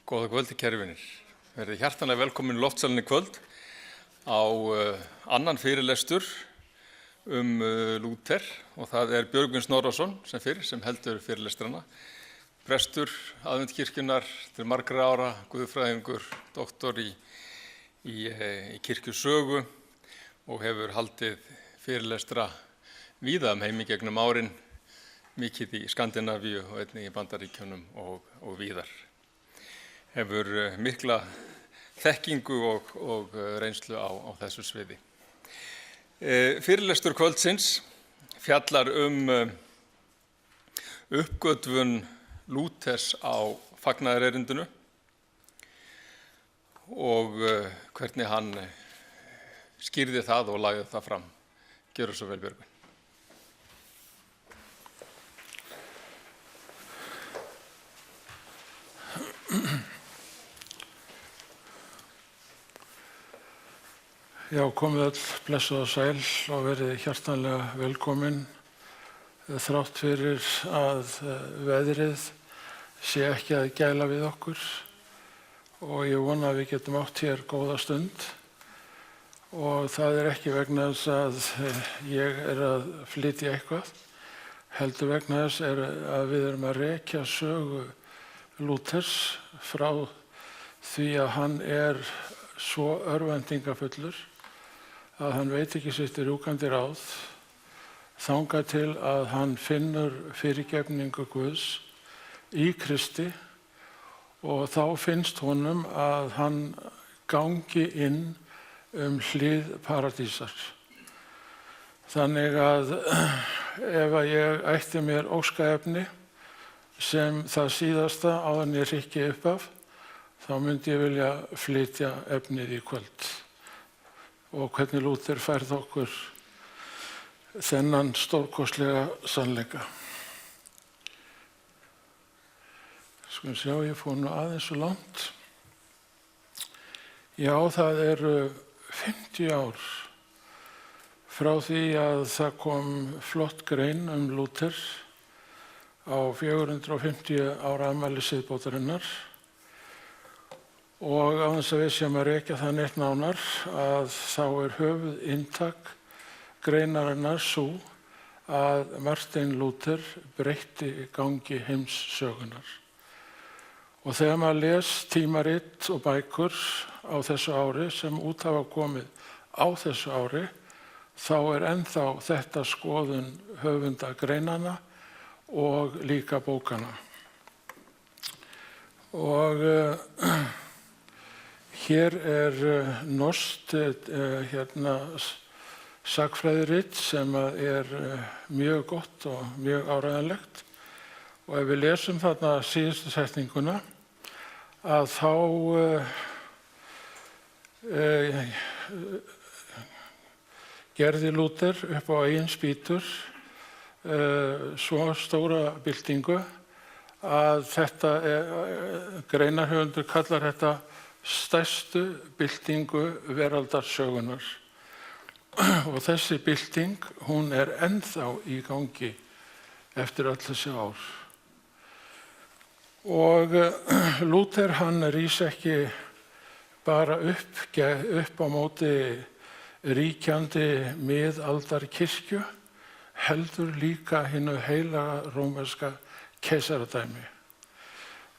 Góða kvöldi, kæru vinir. Verið hjartanlega velkomin í loftsalinn í kvöld á annan fyrirlestur Lúther og það er Björgvin Snorrason sem fyrr sem heldur fyrirlestrana. Prestur aðventkirkjunnar til margra ára, guðfræðingur, doktor í kirkjusögu og hefur haldið fyrirlestra víða heim í gegnum árin, mikið í Skandinavíu og einnig í Bandaríkjunum og víðar. Hefur mikla þekkingu og reynslu á þessu sviði. Fyrirlestur kvöldsins fjallar uppgötvun Lúthers á fagnaðarerindinu og hvernig hann skýrði það og lagði það fram. Gjörðu svo vel, Björgvin. Já, komið öll blessuð og sæl og verið hjartanlega velkomin þrátt fyrir að veðrið sé ekki að gæla við okkur og ég vona að við getum átt hér góða stund og það er ekki vegna þess að ég er að flytja eitthvað, heldur vegna þess að við erum að rekja sögu Lúthers frá því að hann er svo örvæntingafullur að hann veit ekki sitt rjúkandi ráð þangað til að hann finnur fyrirgefningu Guðs í Kristi og þá finnst honum að hann gangi inn hlið paradísar. Þannig að ef að ég ætti mér óskaefni sem það síðasta áður en ég hrykki upp af, þá myndi ég vilja flytja efnið í kvöld og hvernig Lúther færði okkur þennan stórkostlega sannleika. Skulum sjá, ég fór nú aðeins svo langt. Já, það eru 50 ár frá því að það kom flott grein Lúther á 450 ára afmæli siðbótarinnar og á þess að við séum að rekja það neitt nánar að þá er höfuðinntak greinarinnar sú að Martin Luther breytti gangi heimssögunnar. Og þegar maður les tímarit og bækur á þessu ári sem út hafa komið á þessu ári, þá er ennþá þetta skoðun höfunda greinana og líka bókana. Og hér er norskt sagnfræðirit sem er mjög gott og mjög áreiðanlegt og ef við lesum þarna síðustu setninguna að þá gerði Lúther upp á eigin spýtur svo stóra byltingu að þetta greinarhöfundur kallar þetta stærstu byltingu veraldarsögunar. Og þessi bylting, hún er ennþá í gangi eftir öll þessi ár. Og Lúther hann rís ekki bara upp á móti ríkjandi miðaldarkirkju, heldur líka hinu heilaga rómverska keisaradæmi.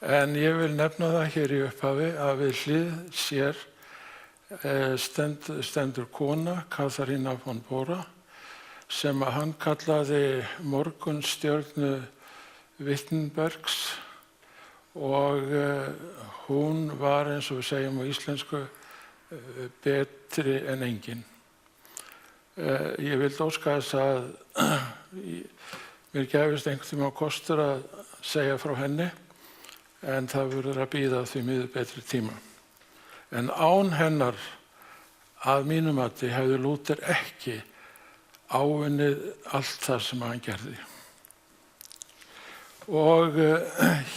En ég vil nefna það hér í upphafi að við hlið sér stendur kona, Katharina von Bora, sem að hann kallaði morgunstjörnu Wittenbergs og hún var, eins og við segjum á íslensku, betri en engin. Ég vildi óska þess að mér gæfist einhvern tíma kostur að segja frá henni, en það verður að bíða því miður betri tíma. En án hennar, að mínu mati, hefði Lúther ekki áunnið allt það sem hann gerði. Og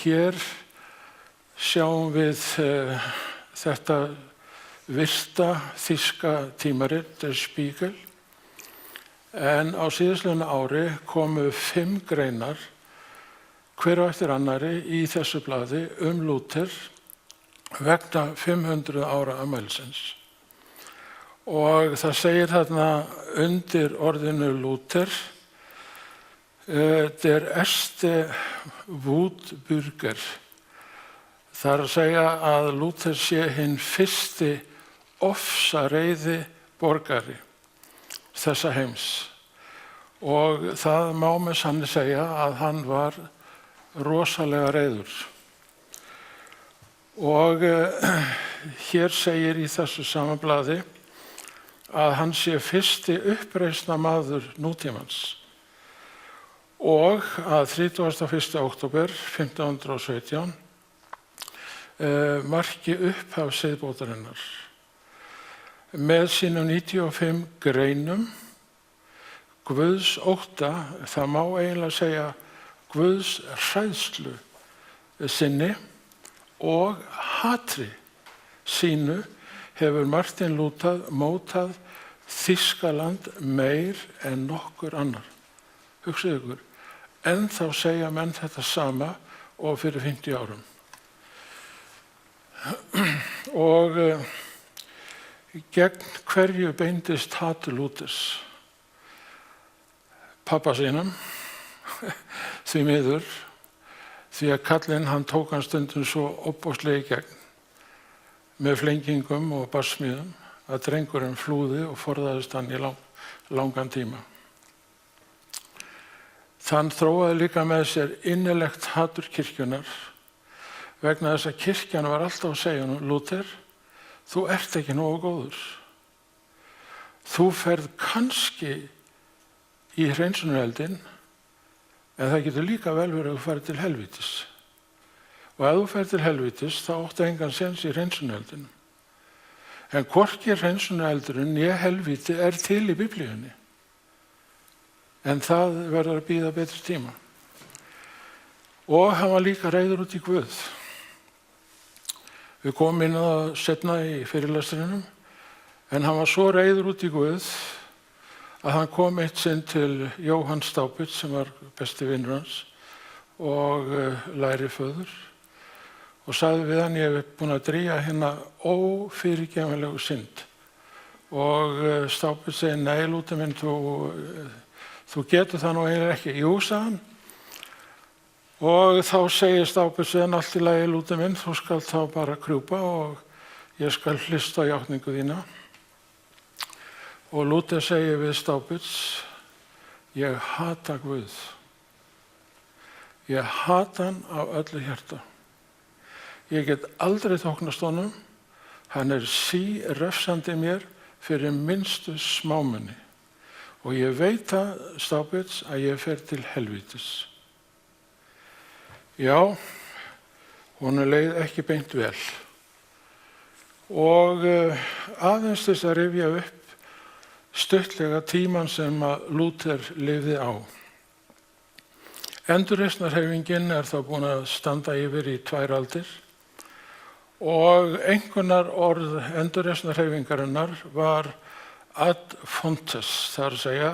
hér sjáum við þetta virta þýska tímarit, Der Spiegel, en á síðastliðnu ári komu 5 greinar hver á eftir annari í þessu blaði Lúther vegna 500 ára afmælisins. Og það segir þarna undir orðinu Luther, der erste Wutbürger. Það að segja að Luther sé hinn fyrsti ofsareiði borgari þessa heims. Og það má með sanni segja að hann var rosalega reiður. Og hér segir í þessu sama blaði að hann sé fyrsti uppreisna maður nútímans og að 31. október 1517 marki upphaf siðbótarinnar með sínum 95 greinum Guðs ótta, það má eiginlega segja Guðs hræðslu sinni og hatri sínu hefur Martin Luther mótað Þýskaland meir en nokkur annar. Hugsið ykkur, en þá segja menn þetta sama og fyrir 50 árum. Og gegn hverju beindist hatur Luthers? Pappa sínum, því miður, því að kallinn hann tók hann stundum svo ofboðslega í gegn með flengingum og barsmíðum að drengurinn flúði og forðaðist hann í langan tíma. Þann þróaði líka með sér innilegt hatur kirkjunnar vegna þess að kirkjan var alltaf að segja honum, Luther, þú ert ekki nógu góður. Þú ferð kannski í hreinsunareldinn, en það getur líka vel verið að þú ferð til helvítis. Og ef þú ferð til helvítis, þá áttu engan séns í hreinsunareldinum. En hvorki hreinsunareldurinn né helvíti er til í Biblíunni. En það verður að bíða betri tíma. Og hann var líka reiður út í Guð. Við komum inn á það seinna í fyrirlestrinum, en hann var svo reiður út í Guð að hann kom eitt sinn til Jóhann Staupitz, sem var besti vinur hans og læriföður, og sagði við hann, ég hef búin að drýja hérna ófyrirgefanlegu synd. Og Staupitz segi, nei, Lúther minn, þú getur það nú eiginlega ekki. Jú, sagði hann. Og þá segir Staupitz, en allt í lagi, Lúther minn, þú skalt þá bara krjúpa og ég skal hlusta á játningu þína. Og Lúther segir við Staupitz, ég hata Guð. Ég hata hann af öllu hjarta. Ég get aldrei þóknast honum, hann sírefsandi mér fyrir minnstu smámunni. Og ég veit það, Staupitz, að ég fer til helvítis. Já, honum leið ekki beint vel. Og aðeins þess að rifja upp stuttlega tíman sem að Lúther lifði á. Endurreisnarhreyfingin þá búin að standa yfir í 2 aldir og einhvernar orð endurreisnarhreyfingarinnar var ad fontes, það að segja,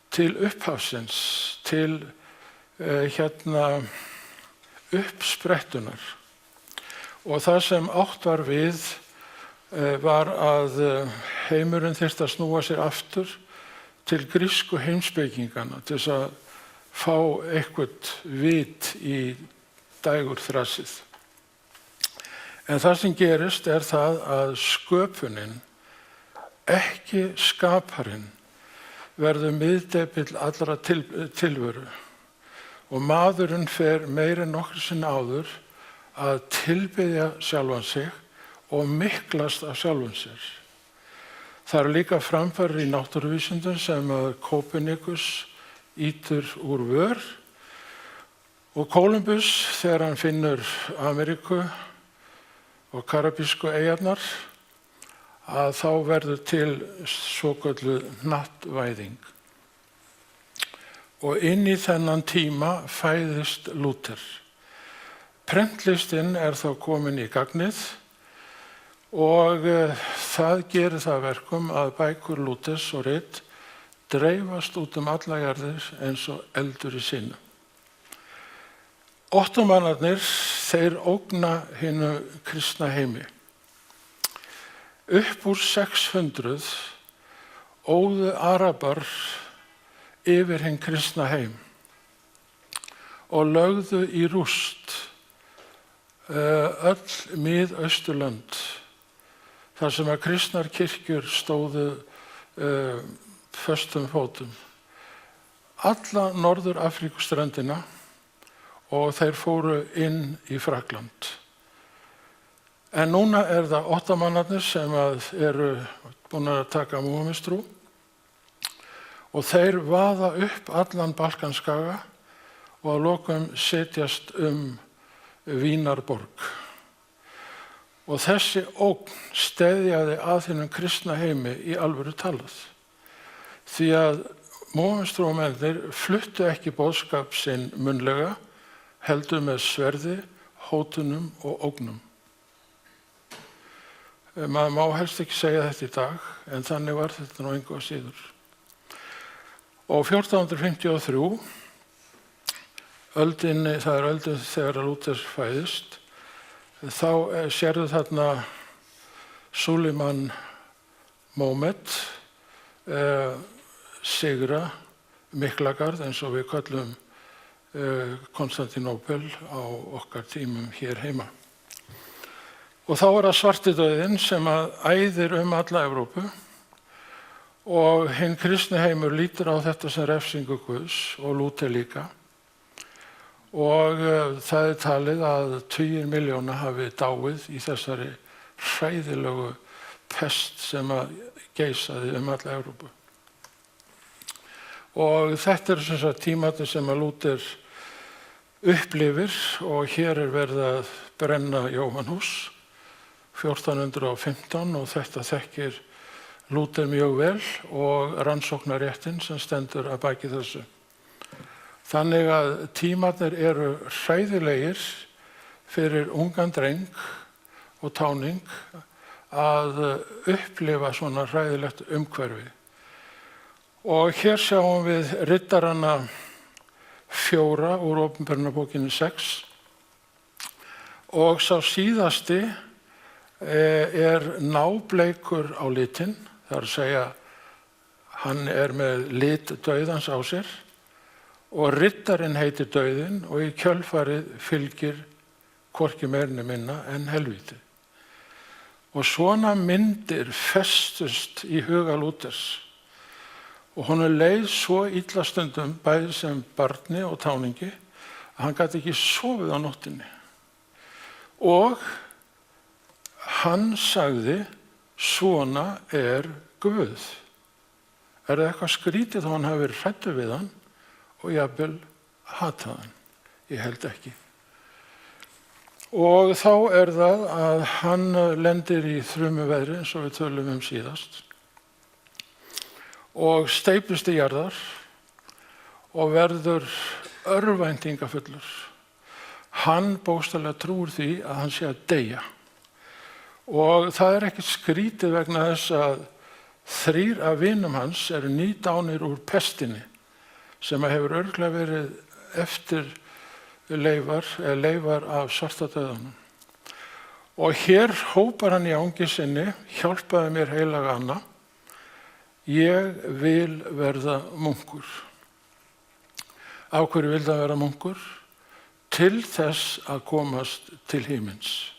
til upphafsins, til uppsprettunar. Og það sem átt var við var að heimurinn þyrfti að snúa sér aftur til grísku heimspekingana til þess að fá eitthvað vit í dægurþrasið. En það sem gerist það að sköpunin, ekki skaparinn, verður miðdepill allra tilveru og maðurinn fer meira en nokkru sinni áður að tilbiðja sjálfan sig og miklast af sjálfum sér. Það eru líka framfarir í náttúruvísindum sem að Kópernikus ýtur úr vör og Kólumbus, þegar hann finnur Ameríku og Karabísku eyjarnar, að þá verður til svokölluð hnattvæðing. Og inn í þennan tíma fæðist Lúther. Prentlistinn þá komin í gagnið og það gerir það verkum að bækur Lúthers og rit dreifast út alla jarðir eins og eldur í sinnu. Ottómanarnir, þeir ógna hinu kristna heimi. Upp úr 600 óðu Arabar yfir hinn kristna heim og lögðu í rúst öll Mið-Austurlönd þar sem að kristnar kirkjur stóðu föstum fótum. Alla Norður-Afríkuströndina og þeir fóru inn í Frakkland. En núna það Ottomanarnir sem eru búin að taka Múhameðstrú og þeir vaða upp allan Balkanskaga og að lokum setjast Vínarborg. Og þessi ógn steðjaði að hinum kristna heimi í alvöru talað. Því að Múhameðstrúarmennirnir fluttu ekki boðskap sinn munnlega, heldur með sverði, hótunum og ógnum. Maður má helst ekki segja þetta í dag, en þannig var þetta nú engu að síður. Og 1453, öldin þegar Lúther fæðist, þá sérðu þarna Súleiman Móhammed sigra Miklagarð, eins og við köllum Konstantínópel á okkar tímum hér heima. Og þá það svartidauðinn sem æðir alla Evrópu og hinn kristni heimur lítur á þetta sem refsingu Guðs og Lúther líka. Og það talið að tugir milljóna hafi dáið í þessari hræðilegu pest sem geisaði alla Evrópu. Og þetta sem sagt tímarnir sem Lúther upplifir og hér verið að brenna Jóhannhús 1415 og þetta þekkir Lúther mjög vel og rannsóknarréttinn sem stendur að baki þessu. Þannig að tímarnir eru hræðilegir fyrir ungan dreng og táning að upplifa svona hræðilegt umhverfi. Og hér sjáum við riddarana 4 úr Opinberunarbókinni 6 og sá síðasti nábleikur á litinn, það að segja hann með lit dauðans á sér og riddarinn heitir dauðinn og í kjölfarið fylgir hvorki meira né minna en helvíti. Og svona myndir festust í huga Lúthers og honum leið svo illa stundum bæði sem barni og táningi að hann gat ekki sofið á nóttinni. Og hann sagði, svona Guð. Það eitthvað skrítið þó hann hafi verið hræddur við hann og jafnvel hatað hann? Ég held ekki. Og þá það að hann lendir í þrumuveðri eins og við tölum síðast og steypist í jarðar og verður örvæntingafullur. Hann bókstaflega trúir því að hann sé að deyja. Og það ekkert skrítið vegna þess að 3 af vinum hans eru nýdánir úr pestinni sem hefur örugglega verið eftir leifar af svartadauðanum. Og hér hópar hann í ángi sinni, hjálpaði mér heilaga Anna, ég vil verða munkur. Af hverju vildi hann vera munkur? Til þess að komast til himins.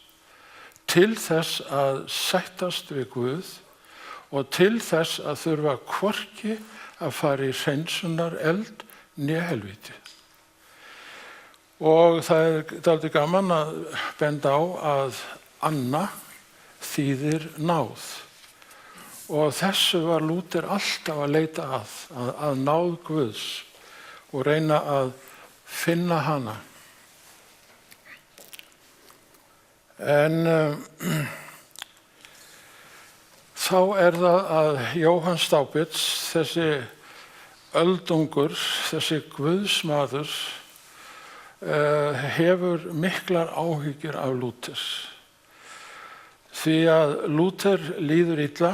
Til þess að sættast við Guð og til þess að þurfa hvorki að fara í hreinsunar eld né helvíti. Og það dálítið gaman að benda á að Anna þýðir náð. Og þessu var Lúther alltaf að leita að náð Guðs og reyna að finna hana. En þá það að Jóhann Staupitz, þessi öldungur, þessi guðsmaður, hefur miklar áhyggjur af Lúther. Því að Lúther líður illa,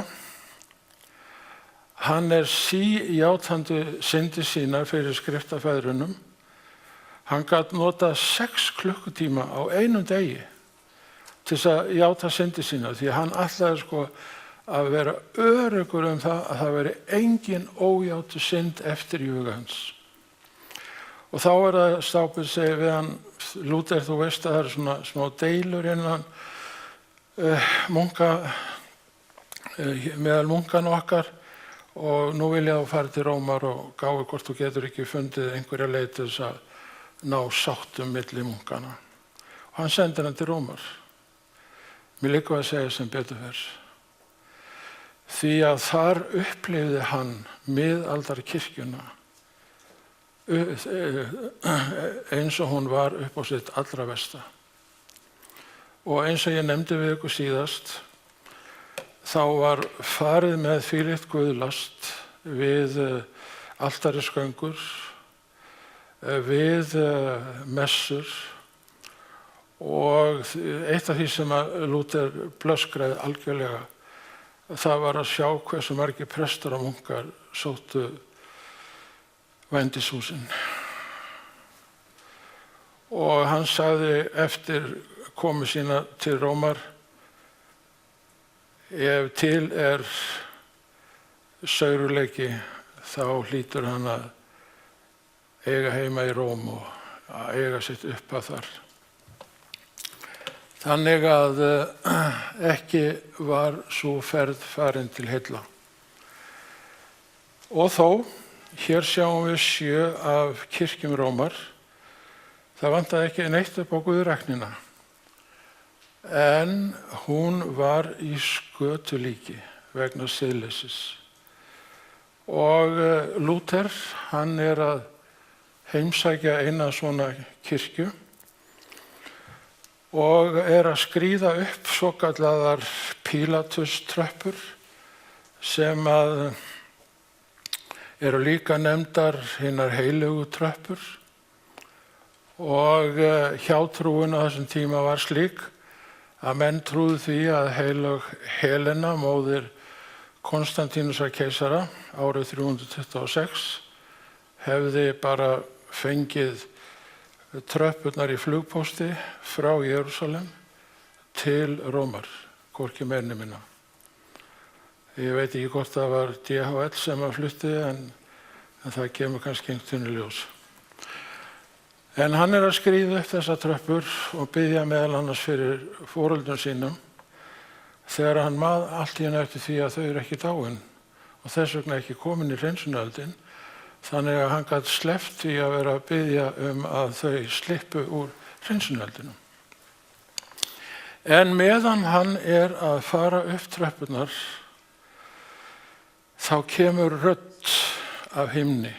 hann síjátandi syndir sínar fyrir skriftafeðrunum, Hann gat notað 6 klukkutíma á einum degi til þess að játa syndi sína, því að hann ætlaði að vera öruggur það að veri engin ójátu synd eftir í huga hans. Og þá það Staupitz segir við hann, Lúther, þú veist að það svona smá deilur innan meðal munkan okkar, og nú vil ég að fara til Rómar og gáðu hvort þú getur ekki fundið einhverja leið til þess að ná sáttum milli munkana. Og hann sendir hann til Rómar. Mér líka að segja sem betur fer. Því að þar upplifði hann miðaldarkirkjuna eins og hún var upp á sitt allra versta. Og eins og ég nefndi við ykkur síðast, þá var farið með þvílíkt guðlast við altarisgöngur, við messur, og eitt af því sem að Lúther blöskraði algjörlega, það var að sjá hversu margir prestar og munkar sóttu vændishúsin. Og hann sagði eftir komu sína til Rómar, ef til sauruleiki, þá hlýtur hann að eiga heima í Róm og að eiga sitt upphaf þar. Þannig að ekki var sú ferð farin til heilla. Og þó, hér sjáum við 7 af kirkjum Rómar. Það vantaði ekki neitt upp á guðræknina. En hún var í skötulíki vegna siðleysis. Og Lúther, hann að heimsækja eina svona kirkju og að skríða upp svokallaðar Pílatus-tröppur sem að eru líka nefndar hinar heilögu tröppur. Og hjátrúin á þessum tíma var slík að menn trúðu því að heilög Helena, móðir Konstantínusar keisara, árið 326, hefði bara fengið tröppurnar í flugpósti frá Jerúsalem til Rómar, hvorki meira né minna. Ég veit ekki hvort það var DHL sem að flutti, en það kemur kannski einhvern í ljós. En hann að skríða upp þessar tröppur og biðja meðal annars fyrir foreldrum sínum, þegar hann allt í einu eftir því að þau eru ekki dáin og þess vegna ekki komin í hreinsunaröldin, þannig að hann gat sleppt því að vera að biðja að þau slippu úr hreinsunaröldinum. En meðan hann að fara upp tröppurnar, þá kemur rödd af himni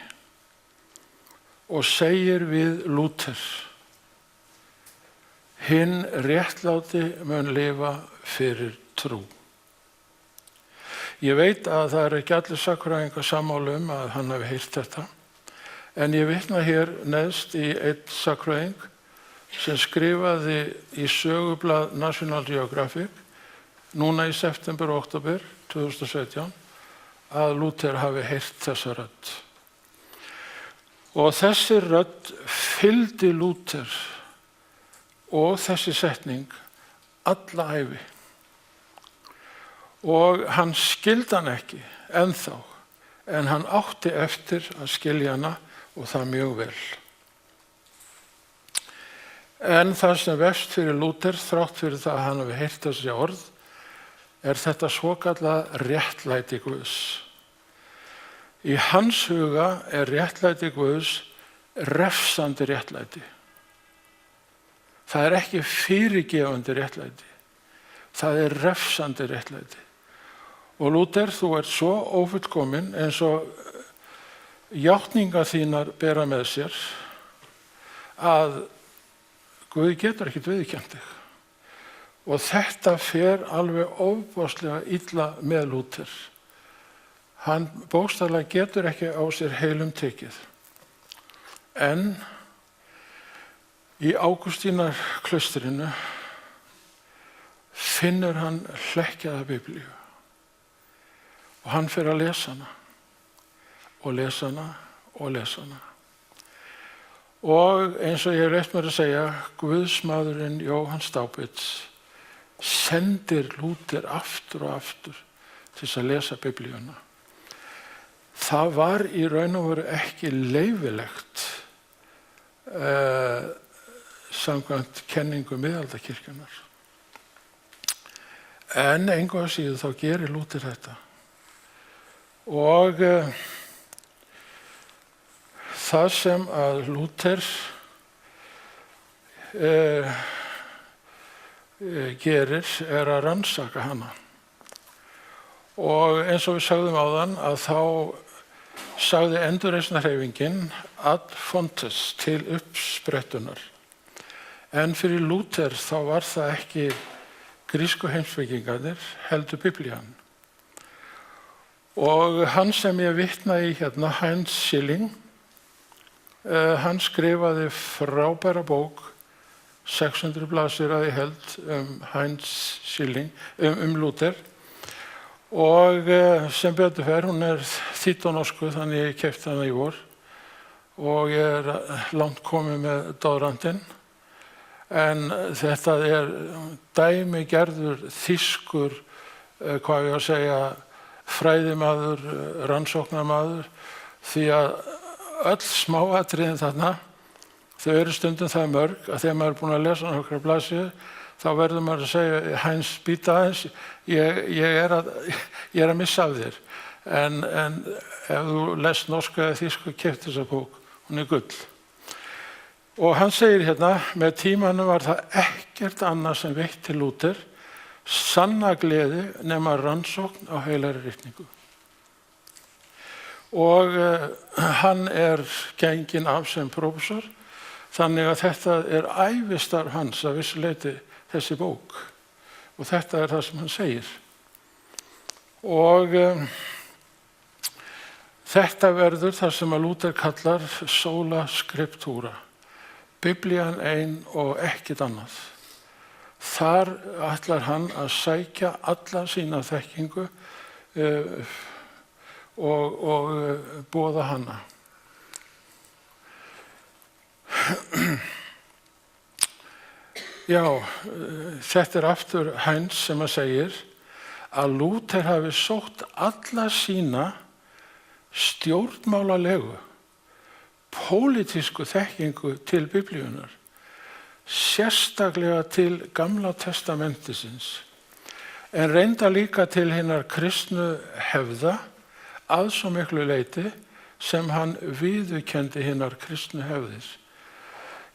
og segir við Lúther: hinn réttláti mun lifa fyrir trú. Ég veit að það ekki allir sagnfræðingar sammála að hann hafi heyrt þetta, en ég vitna hér neðst í einn sagnfræðing sem skrifaði í sögublað National Geographic núna í september og október 2017 að Lúther hafi heyrt þessa rödd. Og þessi rödd fylgdi Lúther og þessi setning alla ævi. Og hann skildi hann ekki ennþá, en hann átti eftir að skilja hana og það mjög vel. En það sem verst fyrir Lúther, þrátt fyrir það að hann hafi heyrt þessi orð, þetta svokallað réttlæti Guðs. Í hans huga réttlæti Guðs refsandi réttlæti. Það ekki fyrirgefandi réttlæti. Það refsandi réttlæti. Og Lúther, þú ert svo ófullkominn eins og játningar þínar bera með sér að Guð getur ekkert viðurkennt þig. Og þetta fer alveg ofboðslega illa með Lúther. Hann bókstaflega getur ekki á sér heilum tekið. En í Ágústínarklaustrinu finnur hann hlekkjaða Biblíu. Og hann fer að lesa hana og lesa hana og lesa hana. Og eins og ég hef leyft mér að segja, Guðsmaðurinn Jóhann Staupitz sendir Lúther aftur og aftur til þess að lesa Biblíuna. Það var í raun og veru ekki leyfilegt samkvæmt kenningu miðaldakirkjunnar. En engu að síður þá gerir Lúther þetta. Og það sem að Lúther gerir er að rannsaka hana. Og eins og við sagðum áðan að þá sagði endurreisnarhreyfingin ad fontes, til uppsprettunar. En fyrir Lúther þá var það ekki grísku heimspekingarnir, heldur Biblían. Og hann sem ég vitnaði í hérna, Heinz Schilling, hann skrifaði frábæra bók, 600 blaðsíður að ég held, Heinz Schilling, Lúther. Og sem betur fer, hún er þýdd á norsku, þannig ég keypti hana í vor. Og ég er langt komið með doðrantinn. En þetta er dæmigerður þýskur, hvað ég að segja, fræðimaður, rannsóknarmaður, því að öll smáatriðin þarna, þau eru stundum það mörg að þegar maður er búin að lesa nokkrar blaðsíður, þá verður maður að segja, Heinz, býta aðeins, ég er að missa af þér. En ef þú lest norsku eða þýsku, keyptu þessa bók, hún er gull. Og hann segir hérna, með tímanum var það ekkert annað sem veitti Lúther sanna gleði nema rannsókn á heilagri ritningu. Og hann er genginn af sem prófessor, þannig að þetta er ævistarf hans að vissu leyti þessi bók. Og þetta er það sem hann segir. Og þetta verður það sem að Lúther kallar sola scriptura. Biblían ein og ekkert annað. Þar ætlar hann að sækja alla sína þekkingu og boða hana. Já, þetta er aftur Heinz sem að segir að Lúther hafi sótt alla sína stjórnmálalegu, pólitísku þekkingu til Biblíunar, sérstaklega til Gamla testamentisins, en reynda líka til hinnar kristnu hefða að svo miklu leyti sem hann viðurkenndi hinnar kristnu hefðir.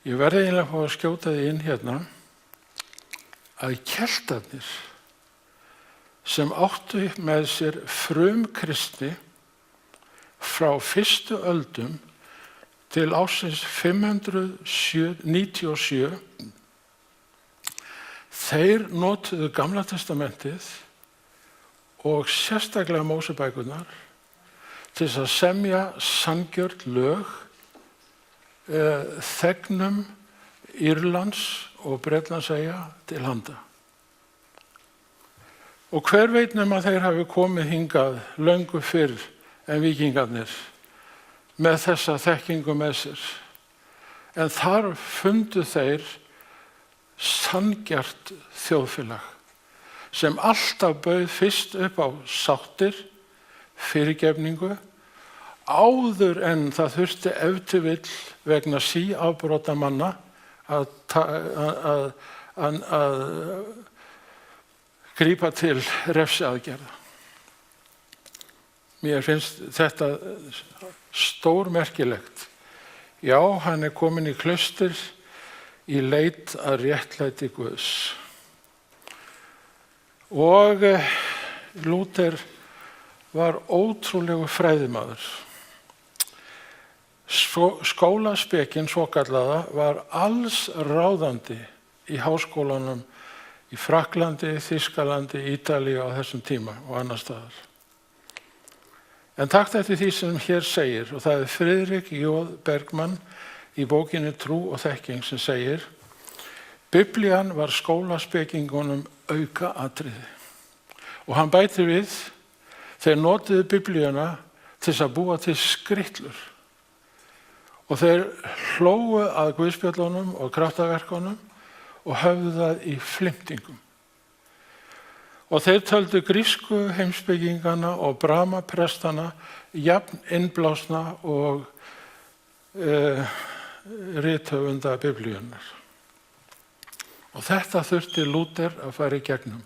Ég verði eiginlega að fá að skjóta því inn hérna að keltarnir sem áttu með sér frumkristni frá fyrstu öldum til ársins 597, þeir notuðu Gamla testamentið og sérstaklega Mósebækurnar til þess að semja sanngjörn lög þegnum Írlands og Bretlandseyja til handa. Og hver veit nema þeir hafi komið hingað löngu fyrr en víkingarnir með þessa þekkingu með sér. En þar fundu þeir sanngjarnt þjóðfélag sem alltaf bauð fyrst upp á sáttir, fyrirgefningu, áður en það þurfti ef til vill vegna síafbrota manna að grípa til refsiaðgerða. Mér finnst þetta stórmerkilegt. Já, hann er komin í klaustur í leit að réttlæti Guðs. Og Lúther var ótrúlegu fræðimaður. Skólaspekin svokallaða var alls ráðandi í háskólanum í Frakklandi, Þýskalandi, Ítalíu á þessum tíma og annar staðar. En takt eftir því sem hér segir, og það er Friðrik J. Bergmann í bókinni Trú og þekking sem segir: Biblían var skólaspekingunum auka atriði. Og hann bætir við: þeir notuðu Biblíuna til þess að búa til skritlur. Og þeir hlógu að guðspjöllunum og kraftaverkunum og höfðu það í flimtingum. Og þeir töldu grísku heimspekingana og bramaprestana jafn innblásna og rithöfunda Biblíunnar. Og þetta þurfti Lúther að fara í gegnum.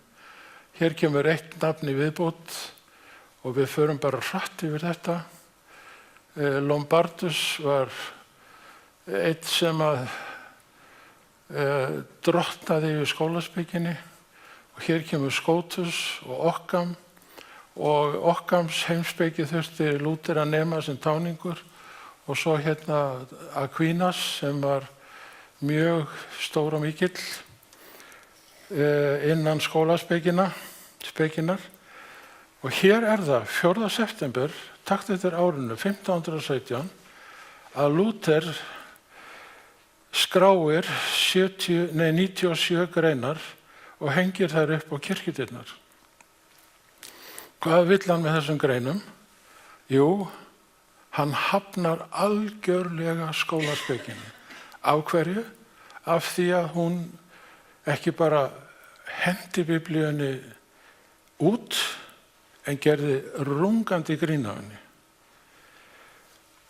Hér kemur eitt nafn í viðbót og við förum bara hratt yfir þetta. Lombardus var eitt sem að drottnaði yfir skólaspekinni og hér kemur Scotus og Occam og Occams heimspeki þurfti Lúther að nema sem táningur og svo hérna Aquinas sem var mjög stór og mikill innan skólaspekinnar og hér það 4. september takt eftir árinu 1517 að Lúther skráir 97 greinar og hengir þær upp á kirkjudyrnar. Hvað vill hann með þessum greinum? Jú, hann hafnar algjörlega skólaspekinni. Af hverju? Af því að hún ekki bara hendi Biblíunni út en gerði rungandi grín af henni.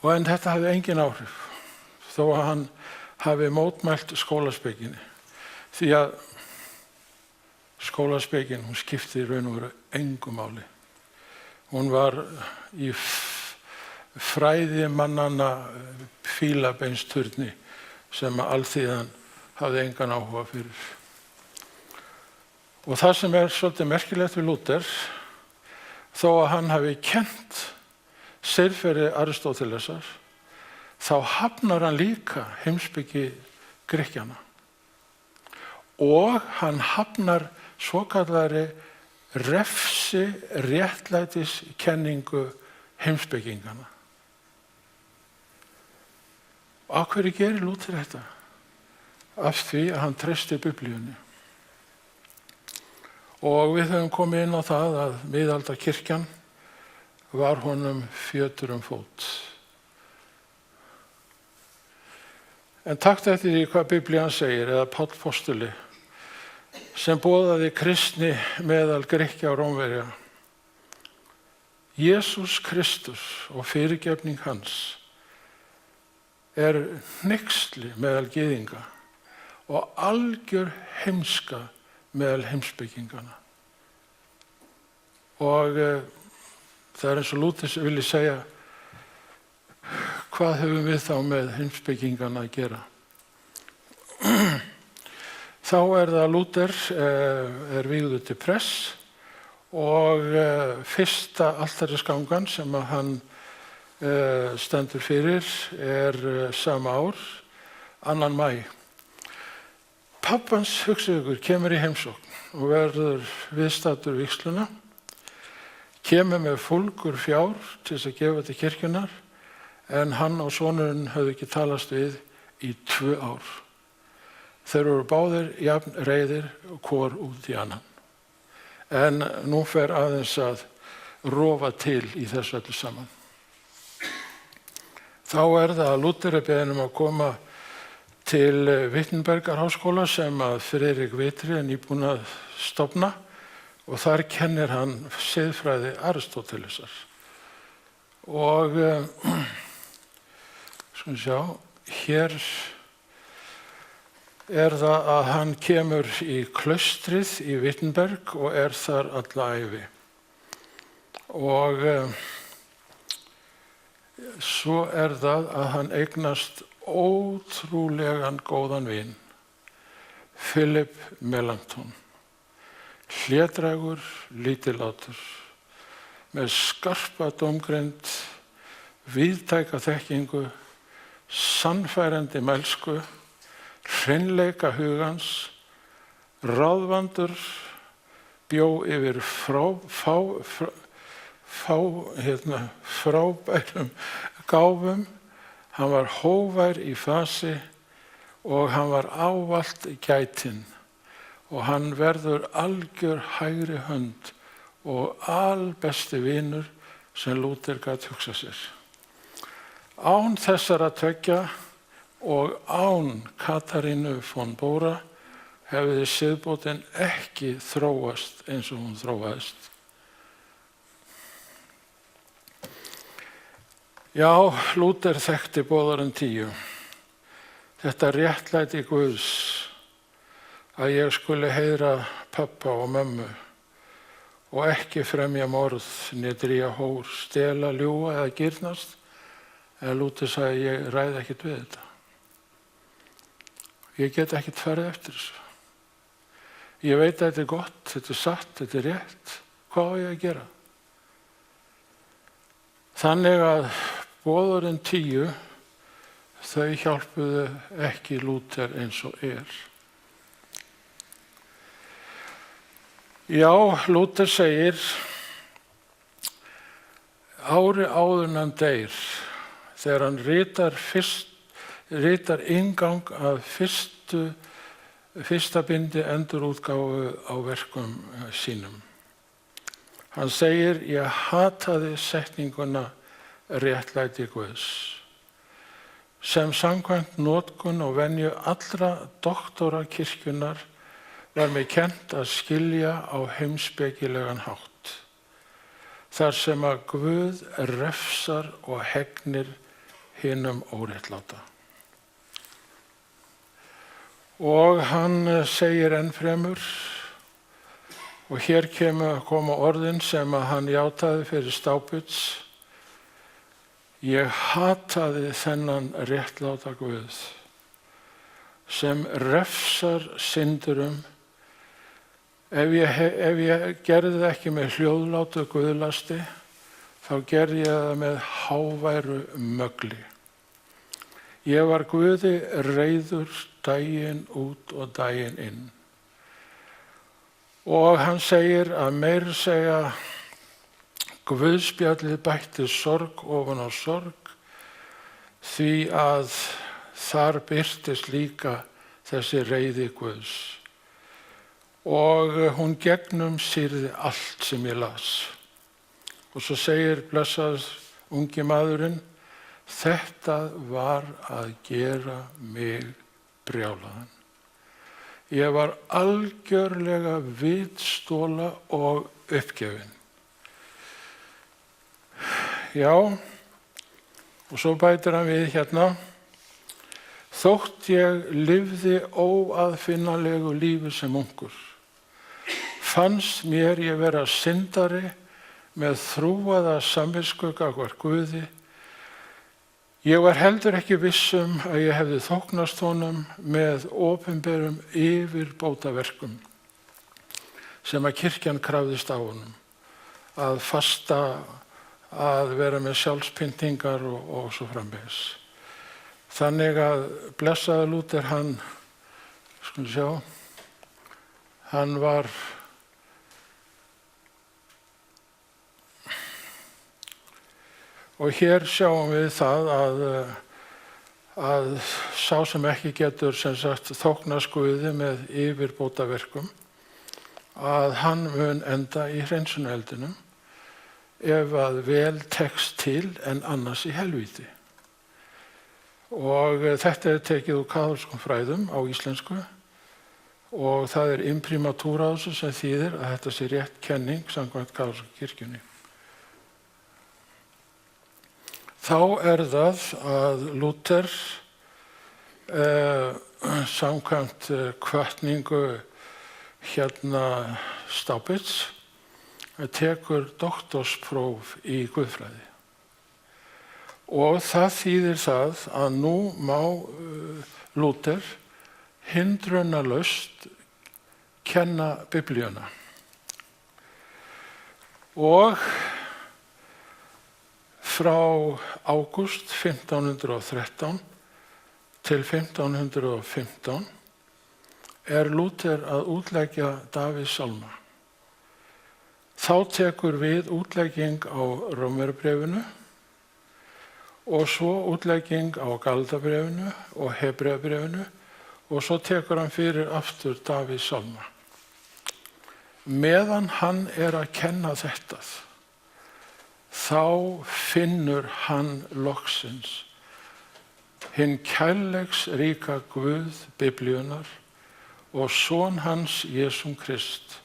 En þetta hafði engin áhrif, þó að hann hafi mótmælt skólaspekinni. Því að skólaspekin, hún skipti í raun og veru engu máli. Hún var í fræðimannanna fílabeinsturni sem alþýðan hafði engan áhuga fyrir. Og það sem svolítið merkilegt við Lúther, þó að hann hafi kennt siðferði Aristótelesar, þá hafnar hann líka heimspeki Grikkjana. Og hann hafnar svokallari réttlætiskenningu heimspekingana. Af hverju gerir Lúther þetta? Af því að hann treysti Biblíunni. Og við höfum komið inn á það að miðaldakirkjan var honum fjötur fót. En takt eftir því hvað Biblían segir, eða Páll postuli, sem boðaði kristni meðal Grikkja og Rómverja. Jesús Kristus og fyrirgefning hans hneyksli meðal gyðinga og algjör heimska meðal heimspekingana. Og það eins og Lúther vilji segja, hvað höfum við þá með heimspekingana að gera? Þá það að Lúther vígður til press og fyrsta altarisgangan sem að hann stendur fyrir sama ár, 2. maí. Pappans, hugsið ykkur, kemur í heimsókn og verður viðstaddur vígsluna, kemur með fúlgur fjár til þess að gefa til kirkjunar, en hann og sonurinn höfðu ekki talast við í 2 ár. Þeir voru báðir jafn reiðir og hvor út í annan. En nú fer aðeins að rofa til í þessu öllu saman. Þá það að Lúther beðinn að koma til Wittenbergar-háskóla sem að Friðrik Vitri nýbúinn að stofna og þar kennir hann siðfræði Aristótelesar. Og skulum sjá, hér það að hann kemur í klaustrið í Wittenberg og þar alla ævi. Og svo það að hann eignast ótrúlegan góðan vin, Philip Melanchthon, hlédrægur, lítillátur, með skarpa dómgreind, víðtæka þekkingu, sannfærandi mælsku, hreinleika hugans, ráðvandur, bjó yfir frábærum gáfum, hann var hóvær í fasi og hann var ávallt gætinn og hann verður algjör hægri hönd og albesti vinur sem Lúther gat hugsað sér. Án þessara tveggja og án Katarínu von Bora hefði siðbótin ekki þróast eins og hún þróaðist. Já, Lúther þekkti boðarann 10. Þetta réttlæti Guðs að ég skuli heiðra pabba og mömmu og ekki fremja morð, né drýja hór, stela, ljúga eða girnast. En Lúther sagði, ég ræði ekkert við þetta. Ég get ekkert farið eftir þessu. Ég veit að þetta er gott, þetta er satt, þetta er rétt. Hvað á ég að gera? Þannig að boðorðin 10, þau hjálpuðu ekki Lúther eins og er. Já, Lúther segir, ári áður en hann deyr, þegar hann ritar inngang að fyrsta bindi endurútgáfu á verkum sínum. Hann segir, ég hataði setninguna réttlæti Guðs, sem samkvæmt notkun og venju allra doktora kirkjunnar var mér kennt að skilja á heimspekilegan hátt, þar sem að Guð refsar og hegnir hinum óréttláta. Og hann segir ennfremur, og hér koma orðin sem að hann játaði fyrir Staupitz, ég hataði þennan réttláta Guð, sem refsar syndurum. Ef ég gerði það ekki með hljóðlátu guðlasti, þá gerði ég það með háværu mögli. Ég var Guði reiður daginn út og daginn inn. Og hann segir að meira segja Guðspjallið bætti sorg ofan á sorg, því að þar birtist líka þessi reiði Guðs. Og hún gegnum sýrði allt sem ég las. Og svo segir blessaður ungi maðurinn, þetta var að gera mig brjálaðan. Ég var algjörlega vitstóla og uppgefin. Já, og svo bætir hann við hérna, þótt ég lifði óaðfinnanlegu lífi sem ungur, fannst mér ég vera syndari með þrúaða samvisku gagnvart Guði. Ég var heldur ekki viss að ég hefði þóknast honum með opinberum yfirbótaverkum sem að kirkjan krafðist á honum, að fasta, að vera með sjálfspyntingar og svo framvegis. Þannig að blessaður Lúther, hann var og hér sjáum við það að sá sem ekki getur þóknast Guði með yfirbótaverkum, að hann mun enda í hreinsunareldinum ef að vel tekst til en annars í helvíti. Og þetta er tekið úr kaþólskum fræðum á íslensku og það er imprimatúra á þessu sem þýðir að þetta sé rétt kenning samkvæmt kaþólsku kirkjunni. Þá er það að Lúther samkvæmt hvatningu Staupitz tekur doktorspróf í guðfræði. Og það þýðir það að nú má Lúther hindrunarlaust kenna Biblíuna. Og frá ágúst 1513 til 1515 er Lúther að útleggja Davíðs sálma. Þá tekur við útlegging á Rómverjabréfinu og svo útlegging á Galatarbréfinu og Hebreabréfinu og svo tekur hann fyrir aftur Davíðs sálma. Meðan hann er að kenna þetta, þá finnur hann loksins hinn kærleiksríka Guð Biblíunnar og son hans Jesúm Krist,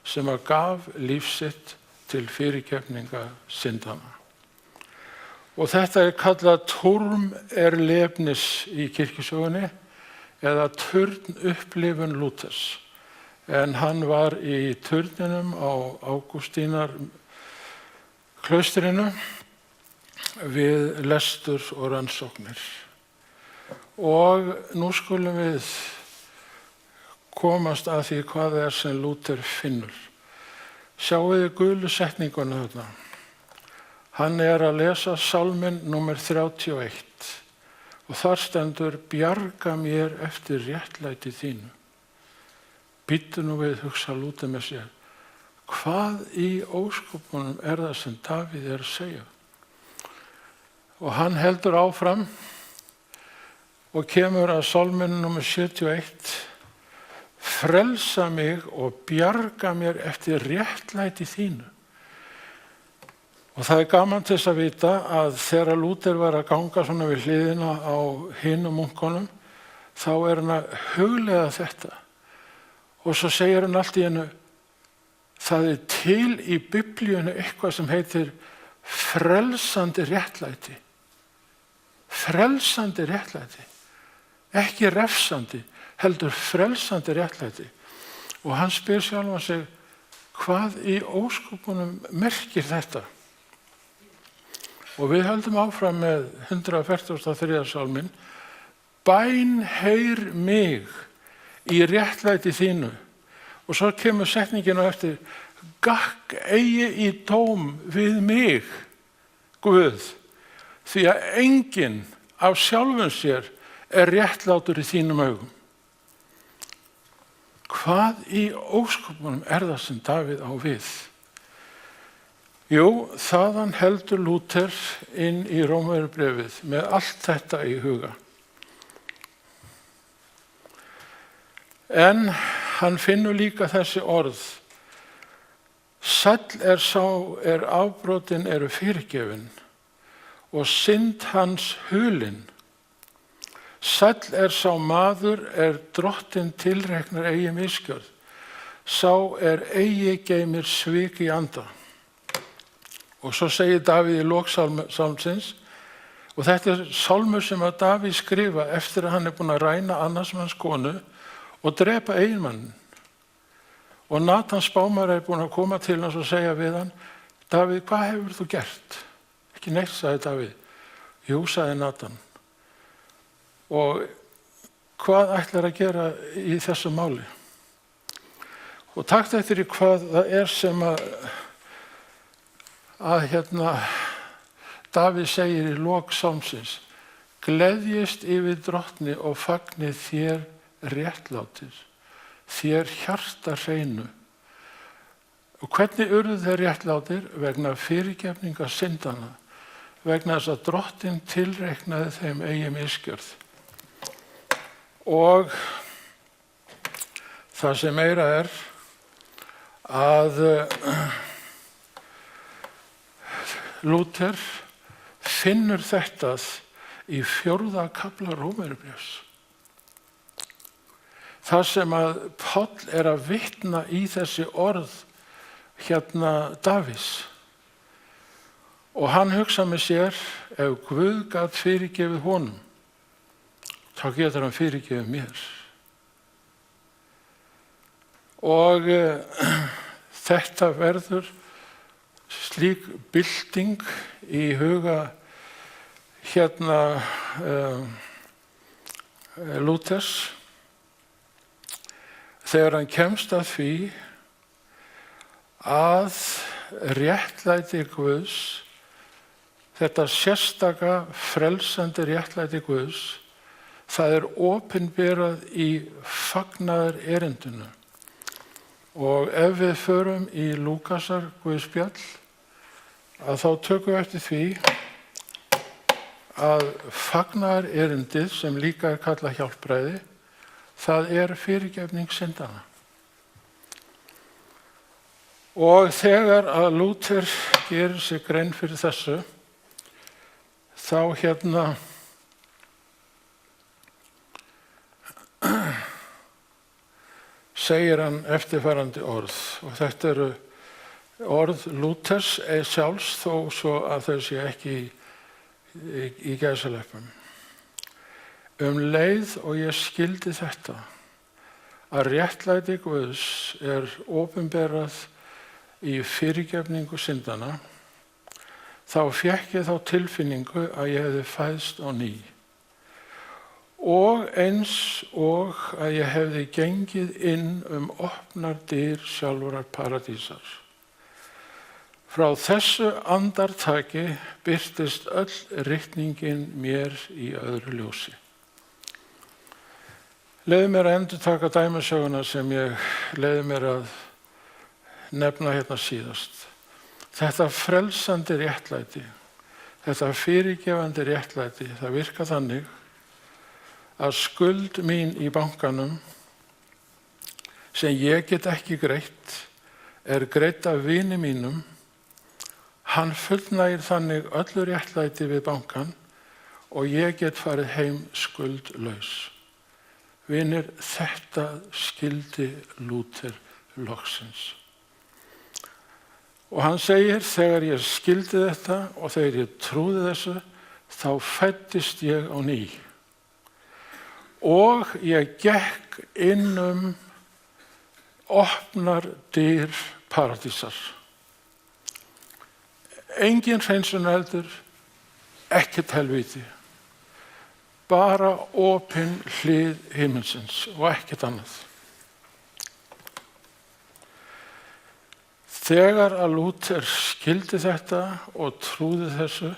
sem að gaf líf sitt til fyrirgefninga syndana. Og þetta kallað turm erlebnis í kirkjusögunni eða turn upplifun Lúthers. En hann var í turninum á Ágústínar klaustrinu við lestur og rannsóknir. Og nú skulum við komast að því hvað sem Lúther finnur. Sjáu þið gulu setninguna þarna. Hann að lesa sálminn númer 31 og þar stendur: bjarga mér eftir réttlæti þínu. Bíddu nú við, hugsa Lúther með sér. Hvað í ósköpunum það sem Davíð að segja? Og hann heldur áfram og kemur að sálminn númer 71. Frelsa mig og bjarga mér eftir réttlæti þínu. Og það gaman til þess að vita að þegar Lúther var að ganga svona við hliðina á hinum munkunum, þá hann að hugleiða þetta. Og svo segir hann allt í einu, það til í Biblíunni eitthvað sem heitir frelsandi réttlæti. Frelsandi réttlæti. Ekki refsandi, heldur frelsandi réttlæti. Og hann spyr sjálfan sig, hvað í ósköpunum merkir þetta? Og við höldum áfram með 143. sálminn. Bæn heyr mig í réttlæti þínu. Og svo kemur setningin á eftir: gakk eigi í dóm við mig, Guð, því að enginn af sjálfum sér réttlátur í þínum augum. Hvað í ósköpunum það sem Davíð á við? Jú, þaðan heldur Lúther inn í Rómverjabréfið með allt þetta í huga. En hann finnur líka þessi orð: sæll sá afbrotin eru fyrirgefin og synd hans hulin. Sæll sá maður drottinn tilreknar eigi misgjörð. Sá eigi geymir svik í anda. Og svo segir Davíð í lok sálmsins, og þetta sálmur sem að Davíð skrifa eftir að hann búinn að ræna annars manns konu og drepa eiginmannin. Og Natan spámari búinn að koma til hans og segja við hann: Davíð, hvað hefur þú gert? Ekki neitt, sagði Davíð. Jú, sagði Natan. Og hvað ætlar að gera í þessu máli? Og takt eftir í hvað það sem að Davíð segir í lok sálmsins: gleðjist yfir drottni og fagnið þér réttlátir, þér hjarta hreinu. Og hvernig urðu þeir réttlátir? Vegna fyrirgefningar syndana, vegna þess að drottinn tilreiknaði þeim eigi misgjörð. Og það sem meira að Lúther finnur þetta í 4. kafla Rómverjabréfs. Það sem að Páll að vitna í þessi orð Davíðs. Og hann hugsa með sér, ef Guð gat fyrirgefið honum, þá getur hann fyrirgefið mér. Og þetta verður slík bylting í huga Lúthers þegar hann kemst að því að réttlæti Guðs, þetta sérstaka frelsandi réttlæti Guðs, það opinberað í fagnaðar erindinu. Og ef við förum í Lúkasar guðspjall, að þá tökum við eftir því að fagnaðar erindið, sem líka kallað hjálpræði, það fyrirgefning syndana. Og þegar að Lúther gerir sig grein fyrir þessu, þá segir hann eftirfarandi orð, og þetta eru orð Lúthers sjálfs þó svo að þau sé ekki í gæsaleppum. Leið og ég skildi þetta, að réttlæti Guðs opinberað í fyrirgefningu syndanna, þá fékk ég þá tilfinningu að ég hefði fæðst á ný. Og eins og að ég hefði gengið inn opnar dyr sjálfrar paradísar. Frá þessu andartaki birtist öll ritningin mér í öðru ljósi. Leyfðu mér að endurtaka dæmisöguna sem ég leyfði mér að nefna hérna síðast. Þetta frelsandi réttlæti, þetta fyrirgefandi réttlæti, það virkar þannig að skuld mín í bankanum sem ég get ekki greitt greitt af vini mínum. Hann fullnægir þannig öllu réttlæti við bankan og ég get farið heim skuldlaus. Vinir, þetta skildi Lúther loksins. Og hann segir, þegar ég skildi þetta og þegar ég trúði þessu, þá fæddist ég á ný. Og ég gekk inn opnar dyr paradísar. Engin hreinsuneldur, ekkert helvíti. Bara opin hlið himminsins og ekkert annað. Þegar að Lúther skildi þetta og trúði þessu,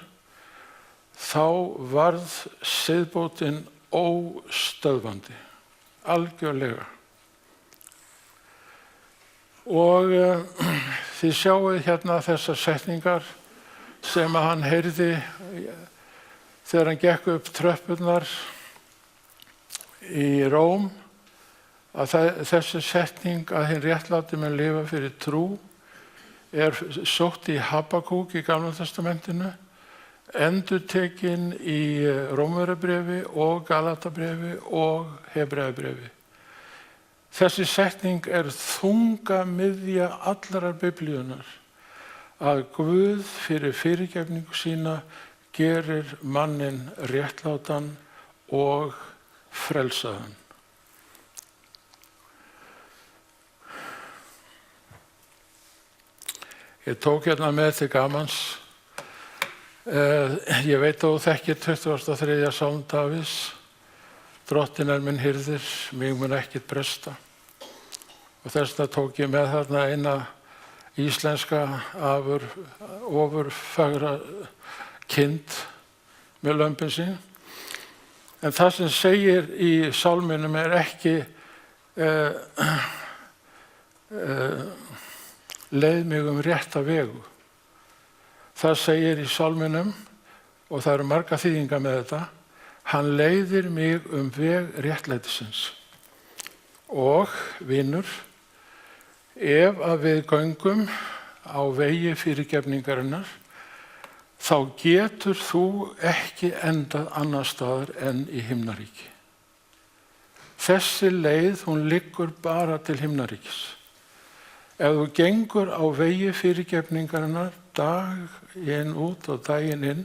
þá varð siðbótin óstöðvandi, algjörlega. Og þið sjáið hérna þessar setningar sem að hann heyrði þegar hann gekk upp tröppurnar í Róm, að þessi setning að hinn réttláti menn lifa fyrir trú sótt í Habakúk í Gamla testamentinu, endurtekin í Rómverjabréfi og Galatabréfi og Hebreabréfi. Þessi setning þungamiðja allrar Biblíunnar, að Guð fyrir fyrirgefningu sína gerir manninn réttlátan og frelsaðan. Ég tók hérna með til gamans. Ég veit að þú þekkir 23. Sálm Davíðs. Drottinn minn hirðir, mig mun ekkert bresta. Og þess vegna tók ég með þarna eina íslenska ofurfagra kind með lömbin sín. En það sem segir í sálminum ekki leið mig rétta vegu. Það segir í sálminum, og það eru margar þýðingar með þetta, hann leiðir mig veg réttlætisins. Og, vinur, ef að við göngum á vegi fyrirgefningarinnar, þá getur þú ekki endað annar staðar en í himnaríki. Þessi leið, hún liggur bara til himnaríkis. Ef þú gengur á vegi fyrirgefningarinnar daginn út og daginn inn,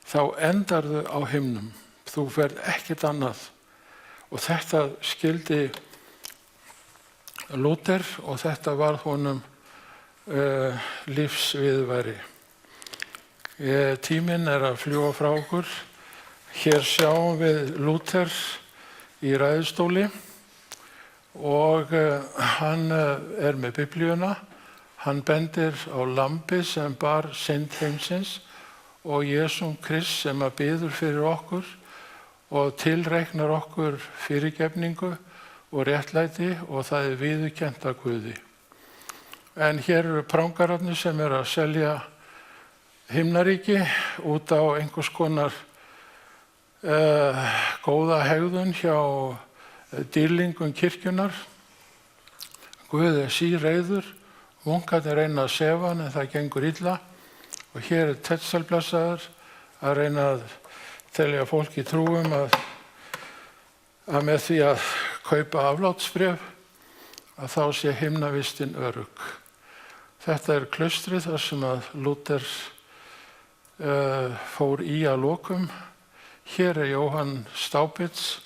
þá endarðu á himnum. Þú ferð ekkert annað. Og þetta skildi Lúther og þetta var honum lífsviðurværi. Tíminn að fljúga frá okkur. Hér sjáum við Lúther í ræðustóli. Og hann með Biblíuna, hann bendir á lambið sem bar synd heimsins og Jesúm Krist sem að biður fyrir okkur og tilreiknar okkur fyrirgefningu og réttlæti og það viðurkennt af Guði. En hér eru prangararnir sem að selja himnaríki út á einhvers konar góða hegðun hjá dýrlingum kirkjunar. Guð síreiður, munkarnir reyna að sefa hann en það gengur illa og hér Tetzelblessaður að reyna að telja fólk í trúum að með því að kaupa aflátsbréf að þá sé himnavistin örugg. Þetta er klaustrið þar sem að Lúther fór í að lokum. Hér er Jóhann Staupitz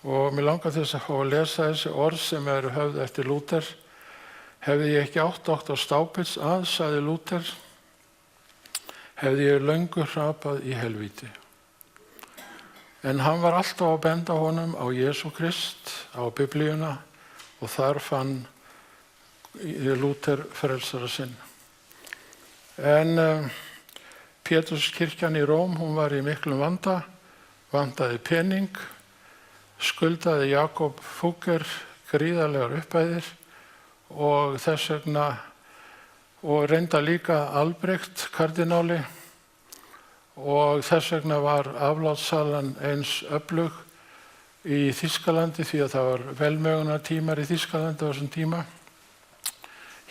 og mér langar til þess að fá að lesa þessi orð sem eru höfð eftir Lúther. Hefði ég ekki átt doktor Staupitz að, sagði Lúther, hefði ég löngu hrapað í helvíti. En hann var alltaf að benda honum á Jesú Krist, á Biblíuna og þar fann Lúther frelsara sinn. En Péturskirkjan í Róm, hún var í miklum vanda, vandaði pening, skuldaði Jakob Fugger gríðarlegar upphæðir og þess vegna, og reynda líka Albrecht kardináli, og þess vegna var aflátssalan eins öflug í Þýskalandi því að það var velmegunartímar í Þýskalandi á þessum tíma.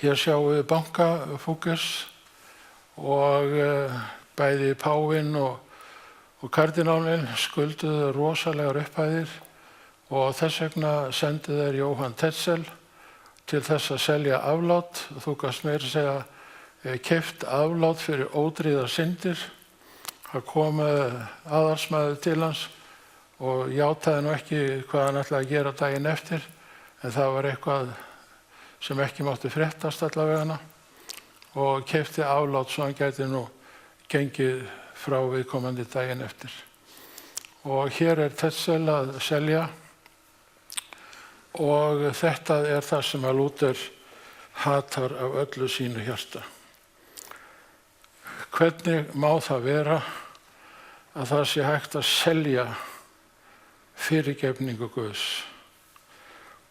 Hér sjáum við banka Fuggers og bæði Pávinn og kardinálinn skulduðu rosalegar upphæðir og þess vegna sendu þeir Jóhann Tetzel til þess að selja aflát. Þú gast meira að segja keypt aflát fyrir ódrýðar syndir. Það kom aðalsmaður til hans og játaði nú ekki hvað hann ætlaði að gera daginn eftir, en það var eitthvað sem ekki mátti fréttast allavega og keypti aflát svo hann gæti nú gengið frá viðkomandi daginn eftir. Og hér er Tetzel að selja og þetta er það sem að Lúther hatar af öllu sínu hjarta. Hvernig má það vera að það sé hægt að selja fyrirgefningu Guðs?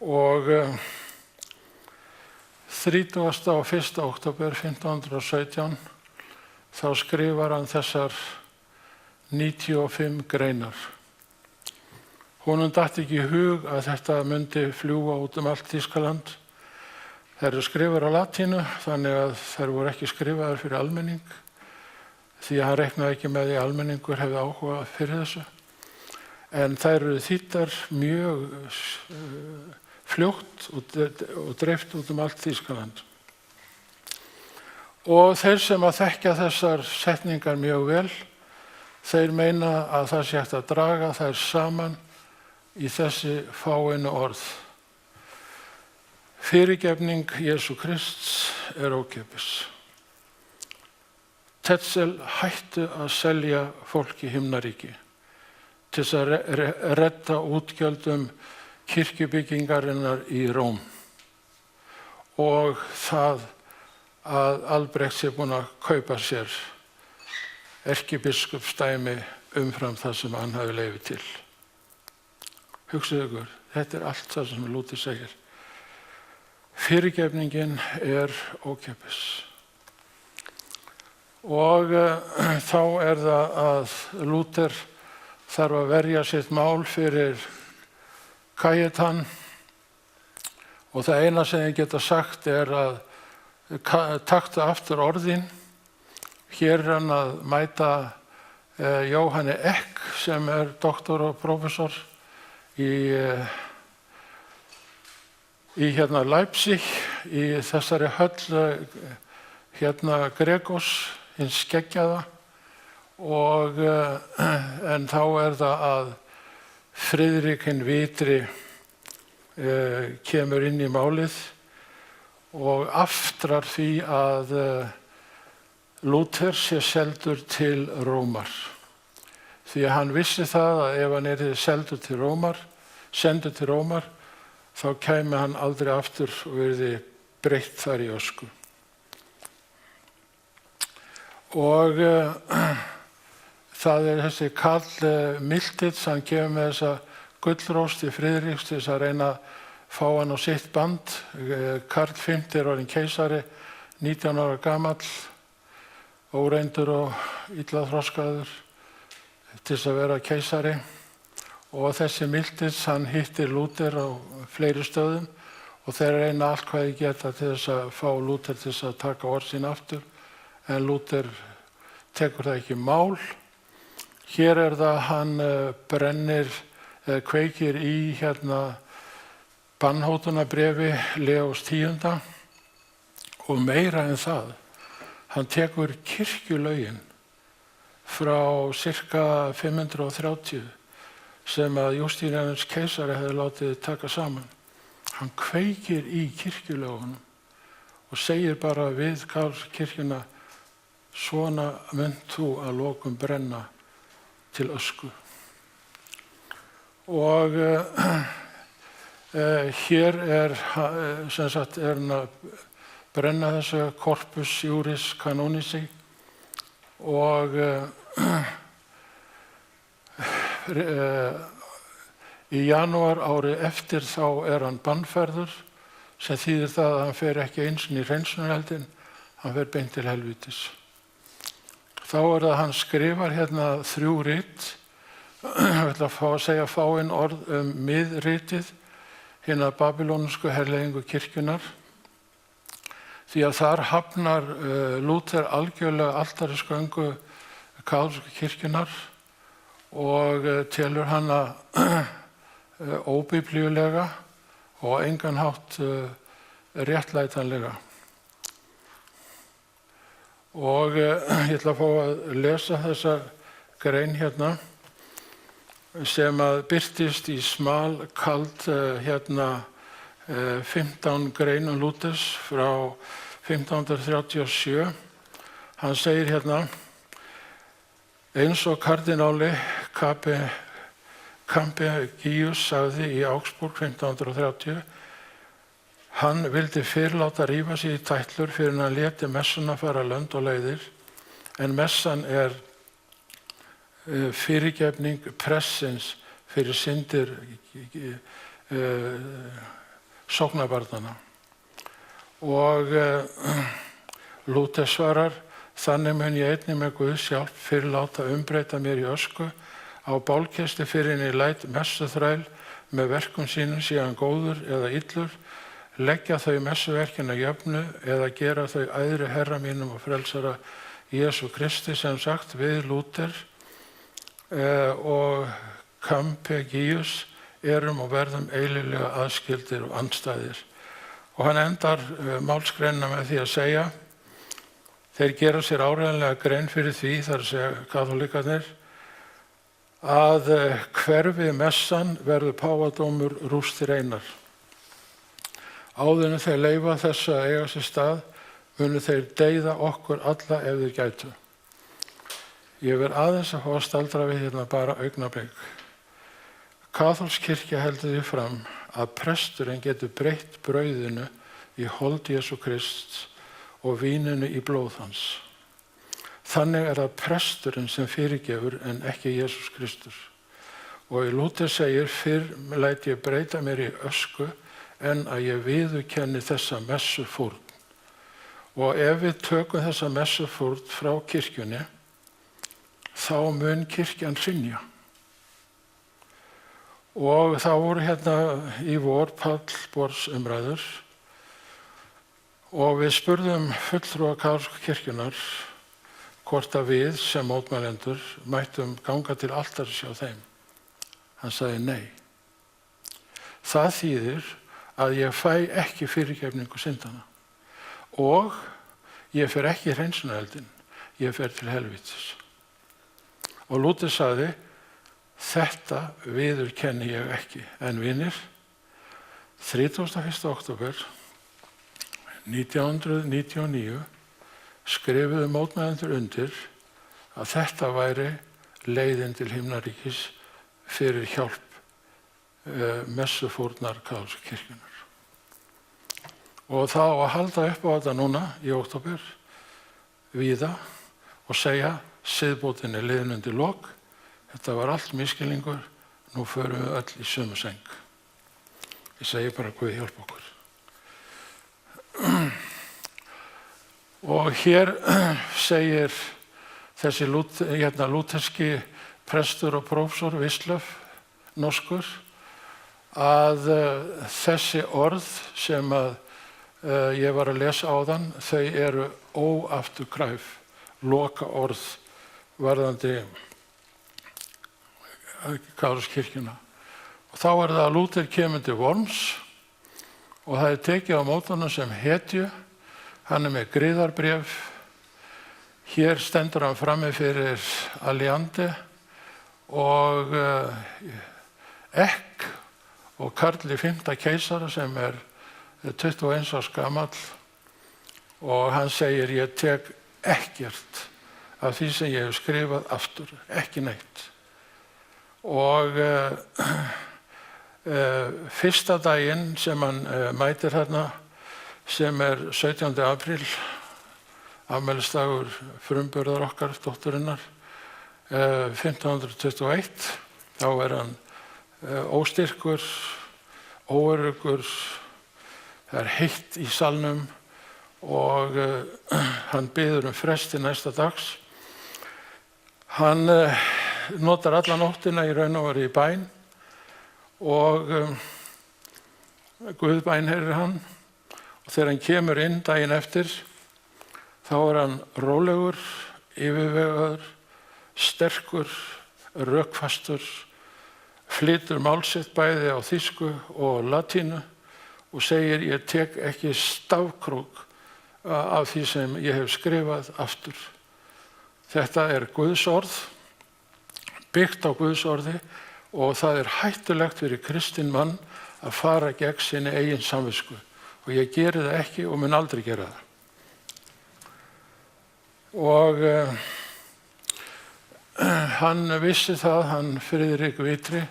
Og 30. og 1. október 1517 þá skrifar hann þessar 95 greinar. Honum datt ekki í hug að þetta myndi fljúga út allt Þýskaland. Þær eru skrifaðar á latínu, þannig að þær voru ekki skrifaðar fyrir almenning, því að hann reiknaði ekki með því að almenningur hefði áhuga fyrir þessu. En þær eru þýddar mjög fljótt og dreift út allt Þýskaland. Og þeir sem að þekkja þessar setningar mjög vel, þeir meina að það sé hægt að draga þær saman í þessi fáeinu orð. Fyrirgefning Jesú Krists er ókeypis. Tetzel hættu að selja fólki himnaríki til þess að redda útgjöldum kirkjubyggingarinnar í Róm og það að Albrecht sé búinn að kaupa sér erkibiskupsdæmi umfram það sem hann hafi leyfi til. Hugsaðu ykkur, þetta er allt það sem Lúther segir. Fyrirgefningin er ókeypis. Og þá er það að Lúther þarf að verja sitt mál fyrir Cajetan og það eina sem ég geta sagt er að taktu aftur orðin. Hér er hann að mæta Jóhanni Eck sem er doktor og prófessor í Leipzig í þessari höll Gregos hins skeggjaða og en þá er það að Friðrik hinn vitri kemur inn í málið og aftrar því að Lúther sé seldur til Rómar. Því að hann vissi það að ef hann yrði sendur til Rómar, þá kæmi hann aldrei aftur og yrði breytt þar í ösku. Og það er þessi Karl Miltitz, hann kemur með þessa gullrós til Friðriks til þess að reyna að fá hann á sitt band. Karl V er orðinn keisari, 19 ára gamall, óreyndur og illa þroskaður til þess að vera keisari. Og þessi Miltitz, hann hittir Lúther á fleiri stöðum og þeir reyna allt hvað þeir geta til þess að fá Lúther til þess að taka orð sín aftur, en Lúther tekur það ekki mál. Hér er það hann brennir, kveikir í bannhótunarbréfi Leós X og meira en það. Hann tekur kirkjulögin frá sirka 530 sem að Jústínianus keisari hefði látið taka saman. Hann kveikir í kirkjulögunum og segir bara við kaþólsku-kirkjuna: svona munt þú að lokum brenna til ösku. Og hér sem sagt hann að brenna þessu Corpus Juris Canonici og í janúar árið eftir þá hann bannferður, sem þýðir það að hann fer ekki eins og í hreinsunareldinn, hann fer beint til helvítis. Þá það hann skrifar hérna 3 rit. Ég ætla að segja fáein orð miðritið, hina babylónísku herleiðingu kirkjunnar, því að þar hafnar Lúther algjörlega altarisgöngu kaþólsku kirkjunnar og telur hana óbiblíulega og á engan hátt réttlætanlega. Og ég ætla að fá að lesa þessa grein hérna sem að birtist í smalkald 15 greinum Lúthers frá 1537. Hann segir hérna: eins og kardináli Campegius sagði í Augsburg 1530, hann vildi fyrr láta rífa sig í tætlur fyrir hann léti messuna fara lönd og leiðir, en messan fyrirgefning pressins fyrir syndir sóknarbarnanna. Og Lúther svarar: þannig mun ég einnig með Guðs hjálp fyrr láta umbreyta mér í ösku á bálkesti fyrir en ég læt messuþræl með verkum sínum síðan góður eða illur, leggja þau messuverkin að jöfnu eða gera þau æðri Herra mínum og frelsara Jesú Kristi, sem sagt við Lúther og Campegius erum og verðum eililega aðskildir og andstæðir. Og hann endar málsgreinina með því að segja: þeir gera sér áreiðanlega grein fyrir því, þar að segja kaþólikkarnir, að hverfi messan verður páfadómur rústir einar. Áður en þeir leyfa þess að eiga sér stað, munu þeir deyða okkur alla ef þeir gætu. Ég verð aðeins að fá að staldra við hérna bara augnablik. Kaþólsk kirkja heldur því fram að presturinn getur breytt brauðinu í hold Jesú Krists og víninu í blóð hans. Þannig það presturinn sem fyrirgefur en ekki Jesús Kristus. Og í Lúther segir: fyrr læt ég breyta mér í ösku en að ég viðurkenni þessa messufórn. Og ef við tökum þessa messufórn frá kirkjunni, þá mun kirkjan hrynja. Og það voru hérna í vor pallborðsumræður og við spurðum fulltrúa kaþólsku kirkjunnar hvort að við sem mótmælendur mættum ganga til altaris hjá þeim. Hann sagði nei. Það þýðir að ég fæ ekki fyrirgefningu syndana og ég fer ekki í hreinsunareldinn, ég fer til helvítis. Og Lúther sagði: þetta viðurkenni ég ekki. En vinir, 31. október 1999 skrifuðu mótmælendur undir að þetta væri leiðin til himnaríkis fyrir hjálp messufórnar kaþólsku kirkjunnar. Og það á að halda upp á þetta núna í október víða og segja: siðbótin liðin undir lok, þetta var allt misskilningur, nú förum við öll í sömu seng. Ég segi bara: Guð hjálp okkur. Og hér segir þessi lútherski prestur og prófessor Wislöff, norskur, að þessi orð sem að ég var að lesa áðan, þau eru óafturkræf loka orð varðandi kaþólsku kirkjuna. Og þá það að Lúther kemur til Worms og það tekið á móti honum sem hetju. Hann með griðarbréf. Hér stendur hann frammi fyrir Allende og Eck og Karl 5. keisara sem 21 árs gamall, og hann segir: ég tek ekkert af því sem ég hef skrifað aftur, ekki neitt. Og fyrsta daginn sem hann mætir hérna, sem 17. apríl, afmælisdagur frumburðar okkar, dótturinnar, 1521, þá hann óstyrkur, óöruggur, það heitt í salnum og hann biður frest til næsta dags. Hann notar alla nóttina í raun og veru í bæn og Guð bænheyrir hann, og þegar hann kemur inn daginn eftir þá hann rólegur, yfirvegaður, sterkur, rökfastur, flytur mál sitt bæði á þýsku og latínu og segir: ég tek ekki stafkrók af því sem ég hef skrifað aftur. Þetta Guðs orð, byggt á Guðs orði, og það hættulegt fyrir kristinn mann að fara gegn sinni eigin samvisku, og ég geri það ekki og mun aldrei gera það. Og hann vissi það, hann Friðrik Vitri,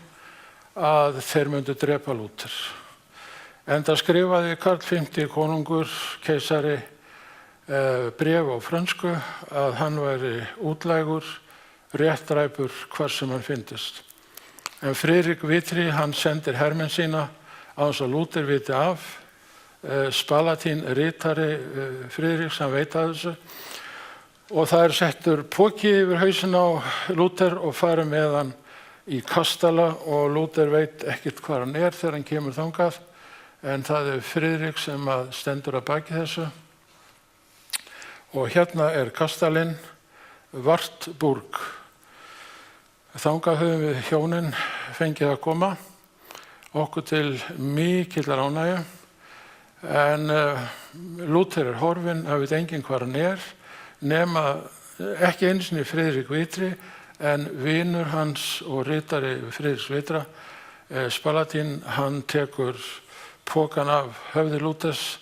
að þeir myndu drepa Lúther. Enda skrifaði Karl 5. konungur, keisari, bréf á frönsku að hann væri útlægur, réttræpur hvar sem hann fyndist. En Friðrik Vitri, hann sendir hermenn sína án þess að Lúther viti af. Spalatín ritari Friðriks, hann veit að þessu, og það settur poki yfir hausinn á Lúther og farið með hann í kastala, og Lúther veit ekkert hvar hann þegar hann kemur þangað, en það Friðrik sem stendur að baki þessu. Og hérna kastalinn, Wartburg. Þangað höfum við hjónin fengið að koma, okkur til mikillar ánægju, en Lúther horfinn, það veit enginn hvar hann nema ekki einu sinni Friðrik Vitri, en vinur hans og ritari Friðriks Vitra, Spalatín, hann tekur pokan af höfði Lúthers,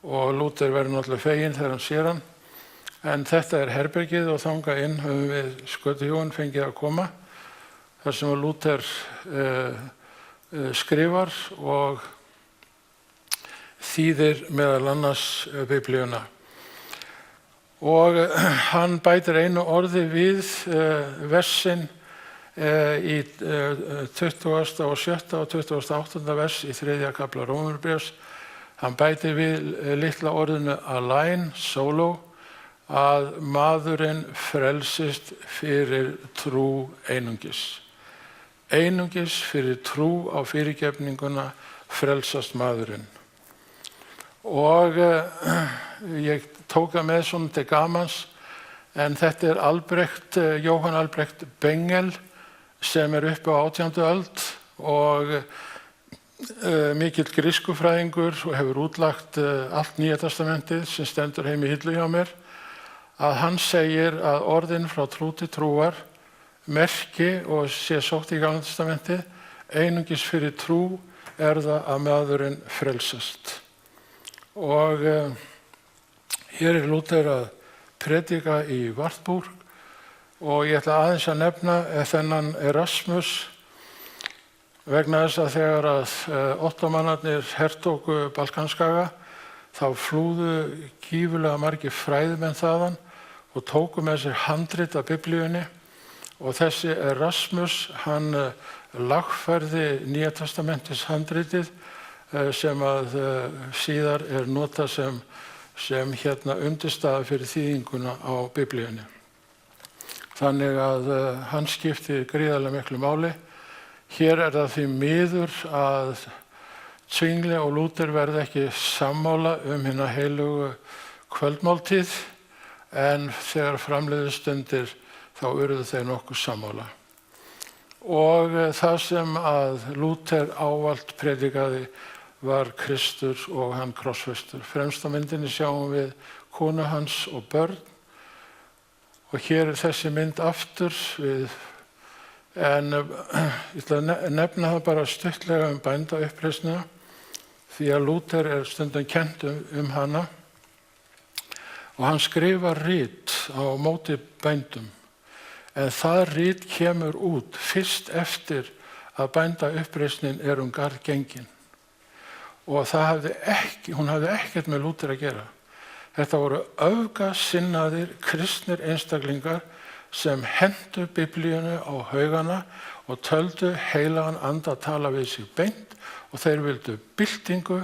og Lúther verður náttúrulega feginn þegar hann sér hann. En þetta herbergið, og þangað inn höfum við skötuhjón fengið að koma, þar sem Lúther skrifar og þýðir meðal annars Biblíuna. Og hann bætir einu orði við versin í 27. og 28. vers í 3. kafla Rómarbréfs. Hann bætir við litla orðinu allein, solo, að maðurinn frelsist fyrir trú einungis. Einungis fyrir trú á fyrirgefninguna frelsast maðurinn. Og ég tók það með svona til gamans, en þetta Albrecht, Jóhann Albrecht Bengel, sem uppi á 18. öld og mikill grískufræðingur og hefur útlagt allt Nýja testamentið sem stendur heim í hillu hjá mér, að hann segir að orðin frá trú til trúar merki og sé sótt í Gamla testamentið: einungis fyrir trú það að maðurinn frelsast. Og hér Lúther að predika í Wartburg, og ég ætla aðeins að nefna þennan Erasmus, vegna þess að þegar Ottómanarnir hertóku Balkanskaga, þá flúðu gífurlega margir fræðimenn þaðan og tóku með sér handrit af Biblíunni, og þessi Erasmus, hann lagfærði Nýja testamentis handritið, sem síðar notað sem undirstaða fyrir þýðinguna á Biblíunni. Þannig að hann skipti gríðarlega miklu máli. Hér það því miður að Zwingli og Lúther verða ekki sammála hina heilugu kvöldmáltíð, en þegar framleiðust undir þá urðu þeir nokkuð sammála. Og það sem að Lúther ávallt predikaði var Kristur og hann krossfestur. Fremst á myndinni sjáum við konu hans og börn og hér þessi mynd aftur en ég ætla að nefna það bara stuttlega bændauppreisnina því að Lúther stundum kennt hana og hann skrifar rit á móti bændum en það rit kemur út fyrst eftir að bændauppreisnin garð gengin og hún hafði ekkert með Lúther að gera. Þetta voru öfgasinnaðir kristnir einstaklingar sem hentu Biblíunni á haugana og töldu heilagan anda að tala við sig beint og þeir vildu byltingu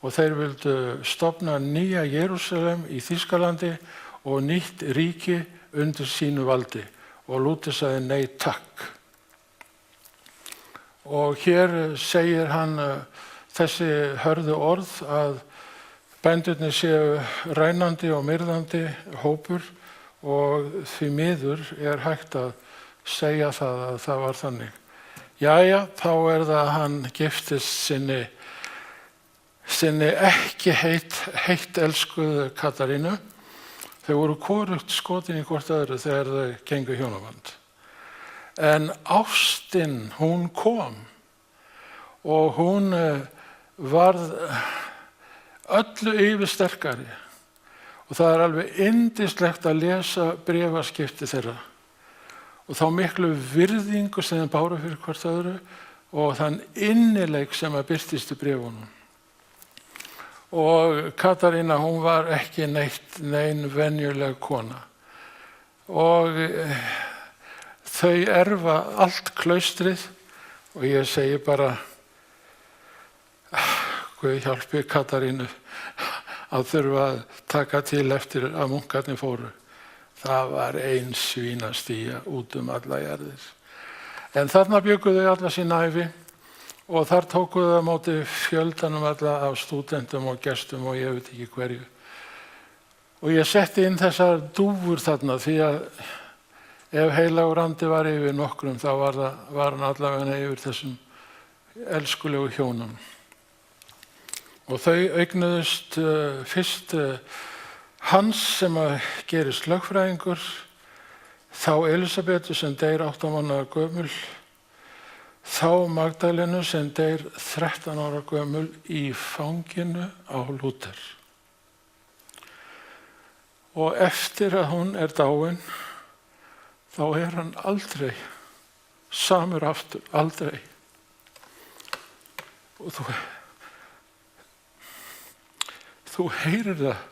og þeir vildu stofna nýja Jerúsalem í Þýskalandi og nýtt ríki undir sínu valdi og Lúther sagði nei takk. Og hér segir hann þessi hörðu orð að bændurnir séu rænandi og myrðandi hópur og því miður hægt að segja það að það var þannig. Jæja, þá það að hann giftist sinni ekki heitt elskuðu Katarínu. Þau voru hvorugt skotin í hvort öðru þegar þau gengu hjónaband. En ástin, hún kom og hún varð öllu yfirsterkari og það alveg yndislegt að lesa bréfaskipti þeirra og þá miklu virðingu sem þeim báru fyrir hvort öðru og þann innileik sem að birtist í bréfunum. Og Katarína, hún var ekki nein venjuleg kona og þau erfa allt klaustrið og ég segi bara Guð hjálpi Katarínu að þurfa að taka til eftir að munkarnir fóru. Það var ein svínastía út alla jarðir. En þarna bjuggu þau alla sín ævi og þar tóku þau á móti fjöldanum alla af stúdentum og gestum og ég veit ekki hverju. Og ég setti inn þessar dúfur þarna því að ef heilagur andi var yfir nokkrum þá var hann allavega yfir þessum elskulegu hjónum. Og þau eignuðust fyrst Hans sem gerist lögfræðingur, þá Elisabetu sem deyr 8 mánaða gömul, þá Magdalenu sem deyr 13 ára gömul í fanginu á Lúther. Og eftir að hún dáin, þá hann aldrei samur aftur, aldrei. Og þú heyrir það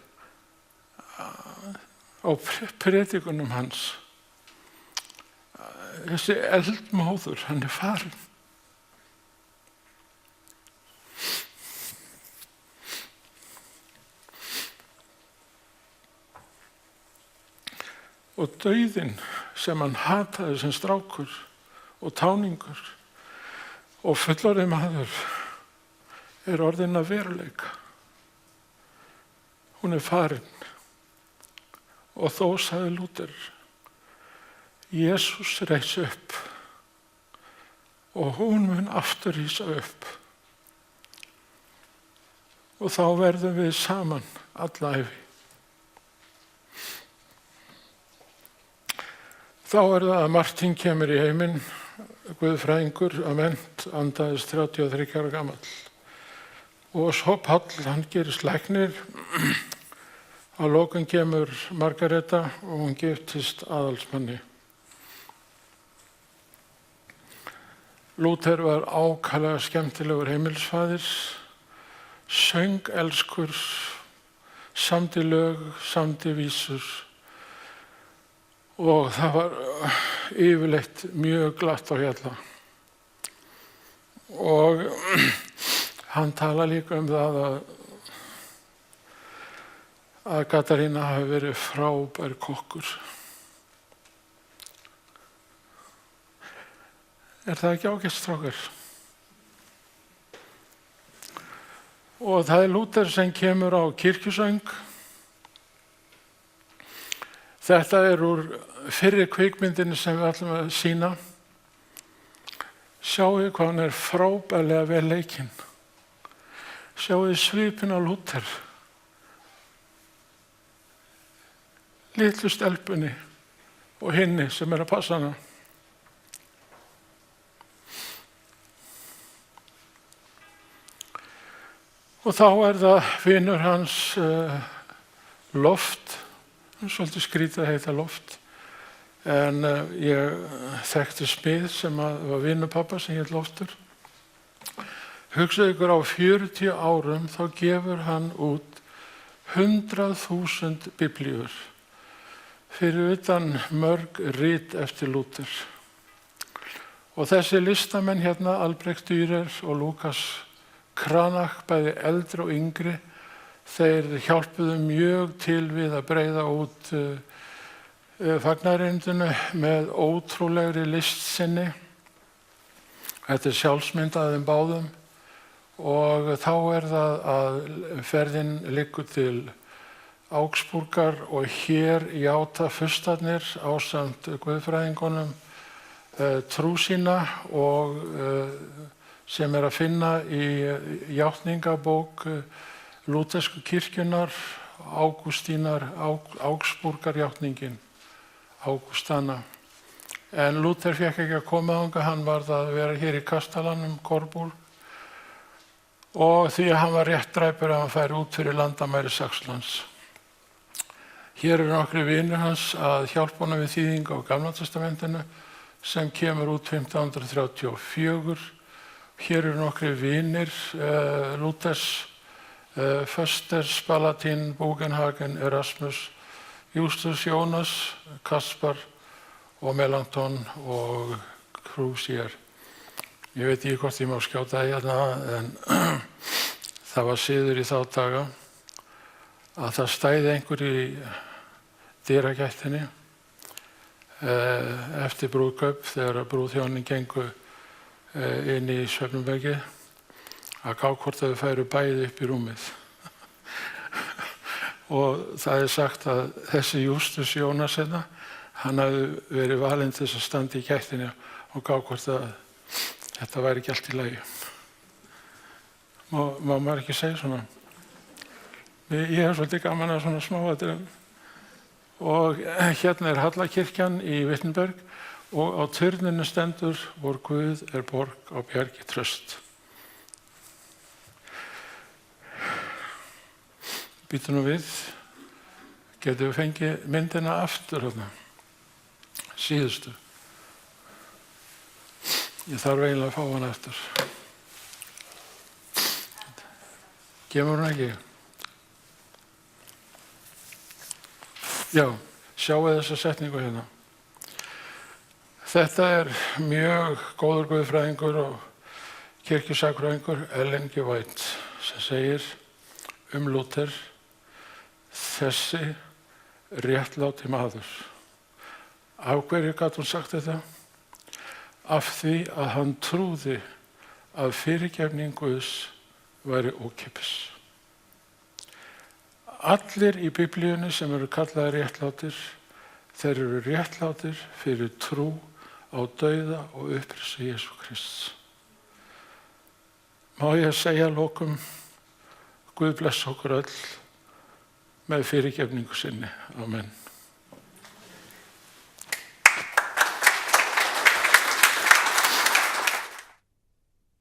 á predikunum hans. Þessi eldmóður, hann farinn. Og dauðinn sem hann hataði sem strákur og táningur og fullorðinn maður orðinn að veruleika. Hún farinn og þó sagði Lúther, Jesús reis upp og hún mun aftur rísa upp og þá verðum við saman alla ævi. Þá það að Martin kemur í heiminn, guðfræðingur að mennt, andaðist 33 ára gamall. Og svo Páll, hann gerist læknir. Á lokum kemur Margareta og hún giftist Aðalsmanni. Lúther var ákaflega skemmtilegur heimilisfaðir, söngelskur, samdi lög, samdi vísur og það var yfirleitt mjög glatt á hjalla. Og hann tala líka það að Katarína hafi verið frábær kokkur. Það ekki ágætt, strákar? Og það Lúther sem kemur á kirkjusöng. Þetta úr fyrri kvikmyndinni sem við ætlum að sýna. Sjáu hvað hann frábærlega vel leikinn. Sjáu þið svipinn á Lúther, litlu stelpunni og hinni sem að passa hana. Og þá það vinur hans Loft, svolítið skrítið að heita Loft, en ég þekkti smið sem var vinur pappa sem hét Loftur. Hugsaðu ykkur, á 40 árum þá gefur hann út 100.000 biblíur, fyrir utan mörg rit eftir Lúther. Og þessi listamenn hérna, Albrecht Dürer og Lukas Cranach, bæði eldri og yngri, þeir hjálpuðu mjög til við að breiða út fagnaðarerindinu með ótrúlegri list sinni. Þetta sjálfsmynd af þeim báðum og þá það að ferðin liggur til Augsburgar og hér játa furstarnir ásamt guðfræðingunum trú sína og sem að finna í játningabók lútersku kirkjunnar, Augsburgar játningin, Augustana. En Lúther fékk ekki að koma þangað, hann varð að vera hér í kastalanum, Coburg, og því að hann var rétt dræpur að hann færi út fyrir landamæri Saxlands. Hér nokkri vinir hans að hjálpa honum við þýðingu á Gamla testamentinu sem kemur út 1534. Hér nokkri vinir Lúthers, Föster, Spalatin, Bugenhagen, Erasmus, Justus Jonas, Kaspar og Melanchthon og Crucier. Ég veit ekki hvort ég má skjóta hérna, en það var siður í þá daga að það stæði einhver í dyragættinni eftir brúðkaup þegar brúðhjónin gengu inn í svefnherbergið að gá hvort þau færu bæði upp í rúmið. Og það sagt að þessi Justus Jonas hérna, hann hafði verið valinn til þess að standa í gættinni og gá hvort að þetta væri ekki allt í lagi. Má maður ekki segja svona? Ég hef svolítið gaman að svona smáatriðum. Og hérna Hallakirkjan í Wittenberg og á turninu stendur vor Guð borg á bjargi tröst. Býtu nú við, getum við fengið myndina aftur hérna, síðustu. Ég þarf eiginlega að fá hana eftir. Kemur hún ekki? Já, sjáu þessa setningu hérna. Þetta mjög góður guðfræðingur og kirkjusakrængur Ellen G. White sem segir Lúther: þessi réttláti maður. Af hverju gat hún sagt þetta? Af því að hann trúði að fyrirgefning Guðs væri ókeypis. Allir í Biblíunni sem eru kallaðir réttlátir, þeir eru réttlátir fyrir trú á dauða og upprisi Jesú Krists. Má ég segja að lokum, Guð blessa okkur öll með fyrirgefningu sinni. Amen.